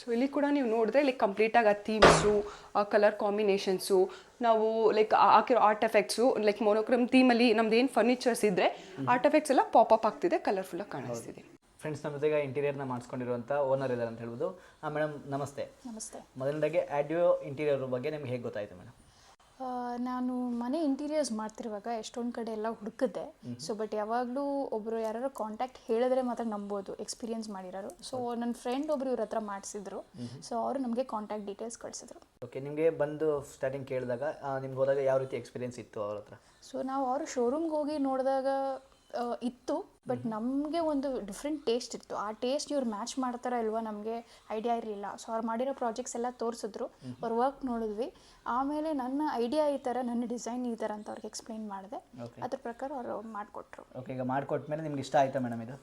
ಸೊ ಇಲ್ಲಿ ಕೂಡ ನೀವು ನೋಡಿದ್ರೆ ಲೈಕ್ ಕಂಪ್ಲೀಟಾಗಿ ಆ ಥೀಮ್ಸು, ಆ ಕಲರ್ ಕಾಂಬಿನೇಷನ್ಸು, ನಾವು ಲೈಕ್ ಹಾಕಿರೋ ಆರ್ಟ್ ಎಫೆಕ್ಟ್ಸು, ಲೈಕ್ ಮೊನೋಕ್ರಮ್ ಥೀಮಲ್ಲಿ ನಮ್ದು ಏನು ಫರ್ನಿಚರ್ಸ್ ಇದ್ದರೆ ಆರ್ಟ್ ಎಫೆಕ್ಟ್ಸ್ ಎಲ್ಲ ಪಾಪಪ್ ಆಗ್ತಿದೆ, ಕಲರ್ಫುಲ್ಲಾಗಿ ಕಾಣಿಸ್ತಿದೆ. ಫ್ರೆಂಡ್ಸ್, ನಮ್ಮ ಜೊತೆಗೆ ಇಂಟೀರಿಯರ್ನ ಮಾಡಿಸ್ಕೊಂಡಿರುವಂಥ ಓನರ್ ಇದ್ದಾರೆ ಅಂತ ಹೇಳ್ಬೋದು. ಮೇಡಮ್ ನಮಸ್ತೆ. ನಮಸ್ತೆ. ಮೊದಲನೇದಾಗಿ ಆಡಿಯೋ ಇಂಟೀರಿಯರ್ ಬಗ್ಗೆ ನಿಮ್ಗೆ ಹೇಗೆ ಗೊತ್ತಾಯಿತು ಮೇಡಮ್? ನಾನು ಮನೆ ಇಂಟೀರಿಯರ್ಸ್ ಮಾಡ್ತಿರುವಾಗ ಎಷ್ಟೊಂದು ಕಡೆ ಎಲ್ಲ ಹುಡುಕಿದ್ದೆ. ಸೊ ಬಟ್ ಯಾವಾಗಲೂ ಒಬ್ಬರು ಯಾರು ಕಾಂಟ್ಯಾಕ್ಟ್ ಹೇಳಿದ್ರೆ ಮಾತ್ರ ನಂಬೋದು, ಎಕ್ಸ್ಪೀರಿಯನ್ಸ್ ಮಾಡಿರೋರು. ಸೊ ನನ್ನ ಫ್ರೆಂಡ್ ಒಬ್ರು ಇವ್ರ ಹತ್ರ ಮಾಡಿಸಿದ್ರು. ಸೊ ಅವರು ನಮಗೆ ಕಾಂಟ್ಯಾಕ್ಟ್ ಡೀಟೇಲ್ಸ್ ಕಳಿಸಿದ್ರು. ಓಕೆ, ನಿಮಗೆ ಬಂದು ಸ್ಟಾರ್ಟಿಂಗ್ ಕೇಳಿದಾಗ ನಿಮ್ಗೆ ಹೋದಾಗ ಯಾವ ರೀತಿ ಎಕ್ಸ್ಪೀರಿಯನ್ಸ್ ಇತ್ತು ಅವ್ರ ಹತ್ರ? ಸೊ ನಾವು ಅವರು ಶೋರೂಮ್ಗೆ ಹೋಗಿ ನೋಡಿದಾಗ ಇತ್ತು, ಬಟ್ ನಮಗೆ ಒಂದು ಡಿಫ್ರೆಂಟ್ ಟೇಸ್ಟ್ ಇತ್ತು. ಆ ಟೇಸ್ಟ್ ಇವ್ರು ಮ್ಯಾಚ್ ಮಾಡ್ತಾರ ಇಲ್ವಾ ನಮಗೆ ಐಡಿಯಾ ಇರಲಿಲ್ಲ. ಸೊ ಅವ್ರು ಮಾಡಿರೋ ಪ್ರಾಜೆಕ್ಟ್ಸ್ ಎಲ್ಲ ತೋರಿಸಿದ್ರು, ಅವ್ರ ವರ್ಕ್ ನೋಡಿದ್ವಿ. ಆಮೇಲೆ ನನ್ನ ಐಡಿಯಾ ಈ ಥರ, ನನ್ನ ಡಿಸೈನ್ ಈ ಥರ ಅಂತ ಅವ್ರಿಗೆ ಎಕ್ಸ್ಪ್ಲೈನ್ ಮಾಡಿದೆ. ಅದ್ರ ಪ್ರಕಾರ ಅವರು ಮಾಡಿಕೊಟ್ರು. ಓಕೆ, ಈಗ ಮಾಡಿಕೊಟ್ಮೇಲೆ ನಿಮ್ಗೆ ಇಷ್ಟ ಆಯ್ತಾ ಮೇಡಮ್ ಇದು?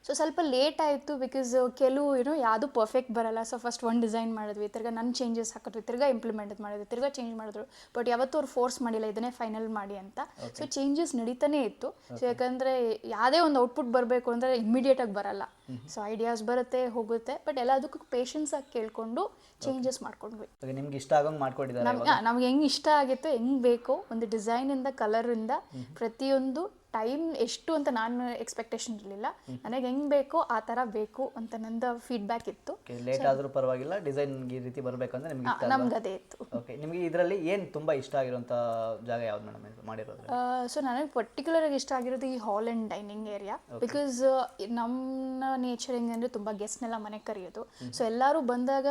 ಸೊ ಸ್ವಲ್ಪ ಲೇಟ್ ಆಯಿತು, ಬಿಕಾಸ್ ಕೆಲವು ಯಾವುದು ಪರ್ಫೆಕ್ಟ್ ಬರಲ್ಲ. ಸೊ ಫಸ್ಟ್ ಒಂದು ಡಿಸೈನ್ ಮಾಡಿದ್ವಿ, ತಿರ್ಗಾ ನನ್ನ ಚೇಂಜಸ್ ಹಾಕಿದ್ವಿ, ತಿರ್ಗಾ ಇಂಪ್ಲಿಮೆಂಟ್ ಮಾಡಿದ್ವಿ, ತಿರ್ಗಾ ಚೇಂಜ್ ಮಾಡಿದ್ರು. ಬಟ್ ಯಾವತ್ತೂ ಅವ್ರು ಫೋರ್ಸ್ ಮಾಡಿಲ್ಲ ಇದನ್ನೇ ಫೈನಲ್ ಮಾಡಿ ಅಂತ. ಸೊ ಚೇಂಜಸ್ ನಡೀತಾನೆ ಇತ್ತು. ಸೊ ಯಾಕಂದರೆ ಯಾವುದೇ ಒಂದು ಔಟ್ಪುಟ್ ಬರಬೇಕು ಅಂದರೆ ಇಮ್ಮಿಡಿಯೇಟಾಗಿ ಬರಲ್ಲ. ಸೊ ಐಡಿಯಾಸ್ ಬರುತ್ತೆ ಹೋಗುತ್ತೆ, ಬಟ್ ಎಲ್ಲದಕ್ಕೂ ಪೇಷನ್ಸಾಗಿ ಕೇಳಿಕೊಂಡು ಚೇಂಜಸ್ ಮಾಡ್ಕೊಂಡ್ವಿ. ನಿಮ್ಗೆ ಇಷ್ಟ ಆಗಂಗೆ ಮಾಡ್ಕೊಟ್ಟಿದ್ದಾರೆ? ನಮ್ಗೆ ಹೆಂಗೆ ಇಷ್ಟ ಆಗಿತ್ತು, ಹೆಂಗೆ ಬೇಕೋ ಒಂದು ಡಿಸೈನಿಂದ ಕಲರಿಂದ ಪ್ರತಿಯೊಂದು ಟೈಮ್ ಎಷ್ಟು ಅಂತ ನಾನು ಎಕ್ಸ್ಪೆಕ್ಟೇಷನ್ ಇರಲಿಲ್ಲ. ನನಗೆ ಹೆಂಗೆ ಬೇಕೋ ಆ ಥರ ಬೇಕು ಅಂತ ನಂದು ಫೀಡ್ಬ್ಯಾಕ್ ಇತ್ತು. ಲೇಟ್ ಆದರೂ ಪರವಾಗಿಲ್ಲ, ಡಿಸೈನ್ ಈ ರೀತಿ ಬರಬೇಕಂದ್ರೆ ನಿಮಗೆ ನಮ್ಗೆ ಅದೇ ಇತ್ತು. ಓಕೆ, ನಿಮಗೆ ಇದರಲ್ಲಿ ಏನು ತುಂಬ ಇಷ್ಟ ಆಗಿರೋಂಥ ಜಾಗ ಯಾವ್ದು ಮೇಡಮ್ ಮಾಡಿರೋದು? ಸೊ ನನಗೆ ಪರ್ಟಿಕ್ಯುಲರ್ ಆಗಿ ಇಷ್ಟ ಆಗಿರೋದು ಈ ಹಾಲ್ ಆ್ಯಂಡ್ ಡೈನಿಂಗ್ ಏರಿಯಾ. ಬಿಕಾಸ್ ನಮ್ಮ ನೇಚರ್ ಹೆಂಗಂದ್ರೆ ತುಂಬ ಗೆಸ್ಟ್ನೆಲ್ಲ ಮನೆಗೆ ಕರೆಯೋದು. ಸೊ ಎಲ್ಲರೂ ಬಂದಾಗ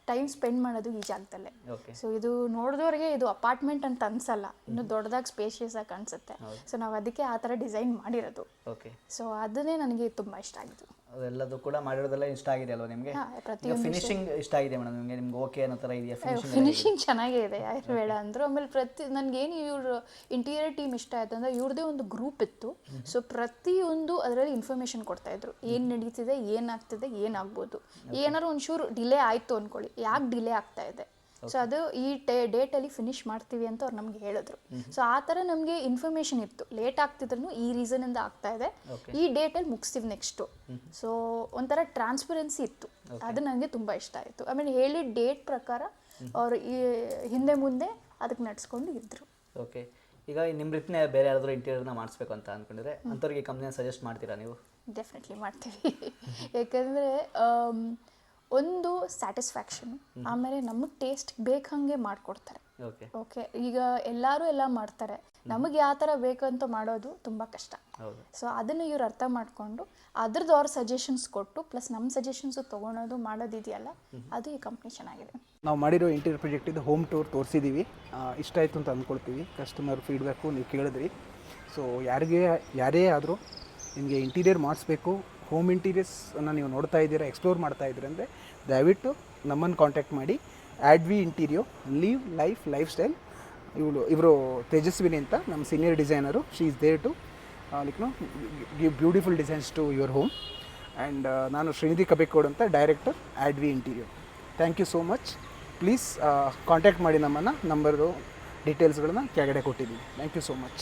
ಟೈಮ್ ಸ್ಪೆಂಡ್ ಮಾಡೋದು ಈ ಜಾಗದಲ್ಲೇ. ಸೊ ಇದು ನೋಡಿದವ್ರಿಗೆ ಇದು ಅಪಾರ್ಟ್ಮೆಂಟ್ ಅಂತ ಅನ್ಸಲ್ಲ, ಇನ್ನು ದೊಡ್ಡದಾಗಿ ಸ್ಪೇಷಿಯಸ್ ಆಗಿ ಕಾಣಿಸುತ್ತೆ. ಸೊ ನಾವು ಅದಕ್ಕೆ ಆ ಥರ ಡಿಸೈನ್ ಮಾಡಿರೋದು. ಓಕೆ, ಸೊ ಅದನ್ನೇ ನನಗೆ ತುಂಬ ಇಷ್ಟ ಆಗಿತ್ತು. ಅದೆಲ್ಲದೂ ಕೂಡ ಮಾಡಿರೋದೆಲ್ಲ ಇಷ್ಟ ಆಗಿದೆ ಅಲ್ವಾ ನಿಮಗೆ? ಫಿನಿಶಿಂಗ್ ಇಷ್ಟ ಆಗಿದೆ ಮೇಡಮ್ ನಿಮ್ಗೆ ಓಕೆ ಅನ್ನೋ ಥರ ಇದೆಯಾ? ಫಿನಿಶಿಂಗ್ ಚೆನ್ನಾಗೇ ಇದೆ, ಯಾರು ಬೇಡ ಅಂದರು. ಆಮೇಲೆ ನನಗೇನು ಇವ್ರ ಇಂಟೀರಿಯರ್ ಟೀಮ್ ಇಷ್ಟ ಆಯಿತು ಅಂದರೆ ಇವ್ರದ್ದೇ ಒಂದು ಗ್ರೂಪ್ ಇತ್ತು. ಸೊ ಪ್ರತಿಯೊಂದು ಅದರಲ್ಲಿ ಇನ್ಫಾರ್ಮೇಷನ್ ಕೊಡ್ತಾಯಿದ್ರು, ಏನು ನಡೀತಿದೆ, ಏನಾಗ್ತಿದೆ, ಏನಾಗ್ಬೋದು. ಏನಾದ್ರು ಒಂಚೂರು ಡಿಲೇ ಆಯಿತು ಅಂದ್ಕೊಳ್ಳಿ, ಯಾಕೆ ಡಿಲೇ ಆಗ್ತಾ ಇದೆ, ಸೊ ಅದು ಈ ಡೇಟಲ್ಲಿ ಫಿನಿಶ್ ಮಾಡ್ತೀವಿ ಅಂತ ಅವ್ರು ನಮ್ಗೆ ಹೇಳಿದ್ರು. ಸೊ ಆ ಥರ ನಮಗೆ ಇನ್ಫಾರ್ಮೇಷನ್ ಇತ್ತು, ಲೇಟ್ ಆಗ್ತಿದ್ರು ಈ ರೀಸನಿಂದ ಆಗ್ತಾ ಇದೆ, ಈ ಡೇಟಲ್ಲಿ ಮುಗಿಸ್ತೀವಿ ನೆಕ್ಸ್ಟು. ಸೊ ಒಂಥರ ಟ್ರಾನ್ಸ್ಪರೆನ್ಸಿ ಇತ್ತು, ಅದು ನನಗೆ ತುಂಬ ಇಷ್ಟ ಆಯಿತು. ಆಮೇಲೆ ಹೇಳಿದ ಡೇಟ್ ಪ್ರಕಾರ ಅವರು ಈ ಹಿಂದೆ ಮುಂದೆ ಅದಕ್ಕೆ ನಡ್ಸ್ಕೊಂಡು ಇದ್ರು. ಓಕೆ, ಈಗ ನಿಮ್ಮ ರೀತಿನೇ ಬೇರೆ ಯಾರಾದರೂ ಇಂಟೀರಿಯರ್ನ ಮಾಡಿಸ್ಬೇಕು ಅಂತ ಅಂದ್ಕೊಂಡಿದ್ರೆ ಅಂಥವ್ರಿಗೆ ಕಂಪ್ನಿನ ಸಜೆಸ್ಟ್ ಮಾಡ್ತೀರಾ ನೀವು? ಡೆಫಿನೆಟ್ಲಿ ಮಾಡ್ತೀವಿ. ಯಾಕಂದರೆ ಒಂದು ಸ್ಯಾಟಿಸ್ಫ್ಯಾಕ್ಷನ್, ಆಮೇಲೆ ನಮಗೆ ಟೇಸ್ಟ್ ಬೇಕಂಗೆ ಮಾಡಿಕೊಡ್ತಾರೆ. ಓಕೆ, ಈಗ ಎಲ್ಲರೂ ಎಲ್ಲ ಮಾಡ್ತಾರೆ, ನಮಗೆ ಯಾವ ಥರ ಬೇಕಂತ ಮಾಡೋದು ತುಂಬ ಕಷ್ಟ. ಸೊ ಅದನ್ನು ಇವ್ರು ಅರ್ಥ ಮಾಡಿಕೊಂಡು ಅದ್ರದ್ದು ಅವ್ರ ಸಜೆಷನ್ಸ್ ಕೊಟ್ಟು ಪ್ಲಸ್ ನಮ್ಮ ಸಜೆಷನ್ಸು ತೊಗೊಳೋದು ಮಾಡೋದಿದೆಯಲ್ಲ, ಅದು ಈ ಕಂಪ್ನಿ ಚೆನ್ನಾಗಿದೆ. ನಾವು ಮಾಡಿರೋ ಇಂಟೀರಿಯರ್ ಪ್ರಾಜೆಕ್ಟ್ ಇದು ಹೋಮ್ ಟೂರ್ ತೋರಿಸಿದ್ದೀವಿ. ಇಷ್ಟ ಆಯಿತು ಅಂತ ಅಂದ್ಕೊಳ್ತೀವಿ. ಕಸ್ಟಮರ್ ಫೀಡ್ಬ್ಯಾಕು ನೀವು ಕೇಳಿದ್ರಿ. ಸೊ ಯಾರೇ ಆದರೂ ನಿಮಗೆ ಇಂಟೀರಿಯರ್ ಮಾಡಿಸ್ಬೇಕು, ಹೋಮ್ ಇಂಟೀರಿಯರ್ಸನ್ನು ನೀವು ನೋಡ್ತಾ ಇದ್ದೀರಾ, ಎಕ್ಸ್ಪ್ಲೋರ್ ಮಾಡ್ತಾ ಇದ್ದೀರಿ ಅಂದರೆ ದಯವಿಟ್ಟು ನಮ್ಮನ್ನು ಕಾಂಟ್ಯಾಕ್ಟ್ ಮಾಡಿ. ಆಡ್ವಿ ಇಂಟೀರಿಯೋ, ಲೀವ್ ಲೈಫ್ ಸ್ಟೈಲ್. ಇವರು ತೇಜಸ್ವಿನಿ ಅಂತ ನಮ್ಮ senior designer. She is there to give beautiful designs to your home. And ನಾನು ಶ್ರೀನಿಧಿ ಕಬೇಕೋಡ್ ಅಂತ director, Advi Interio. Thank you so much. Please contact ಮಾಡಿ ನಮ್ಮನ್ನು. ನಂಬರು ಡೀಟೇಲ್ಸ್ಗಳನ್ನ ಕೆಳಗಡೆ ಕೊಟ್ಟಿದ್ದೀವಿ. Thank you so much.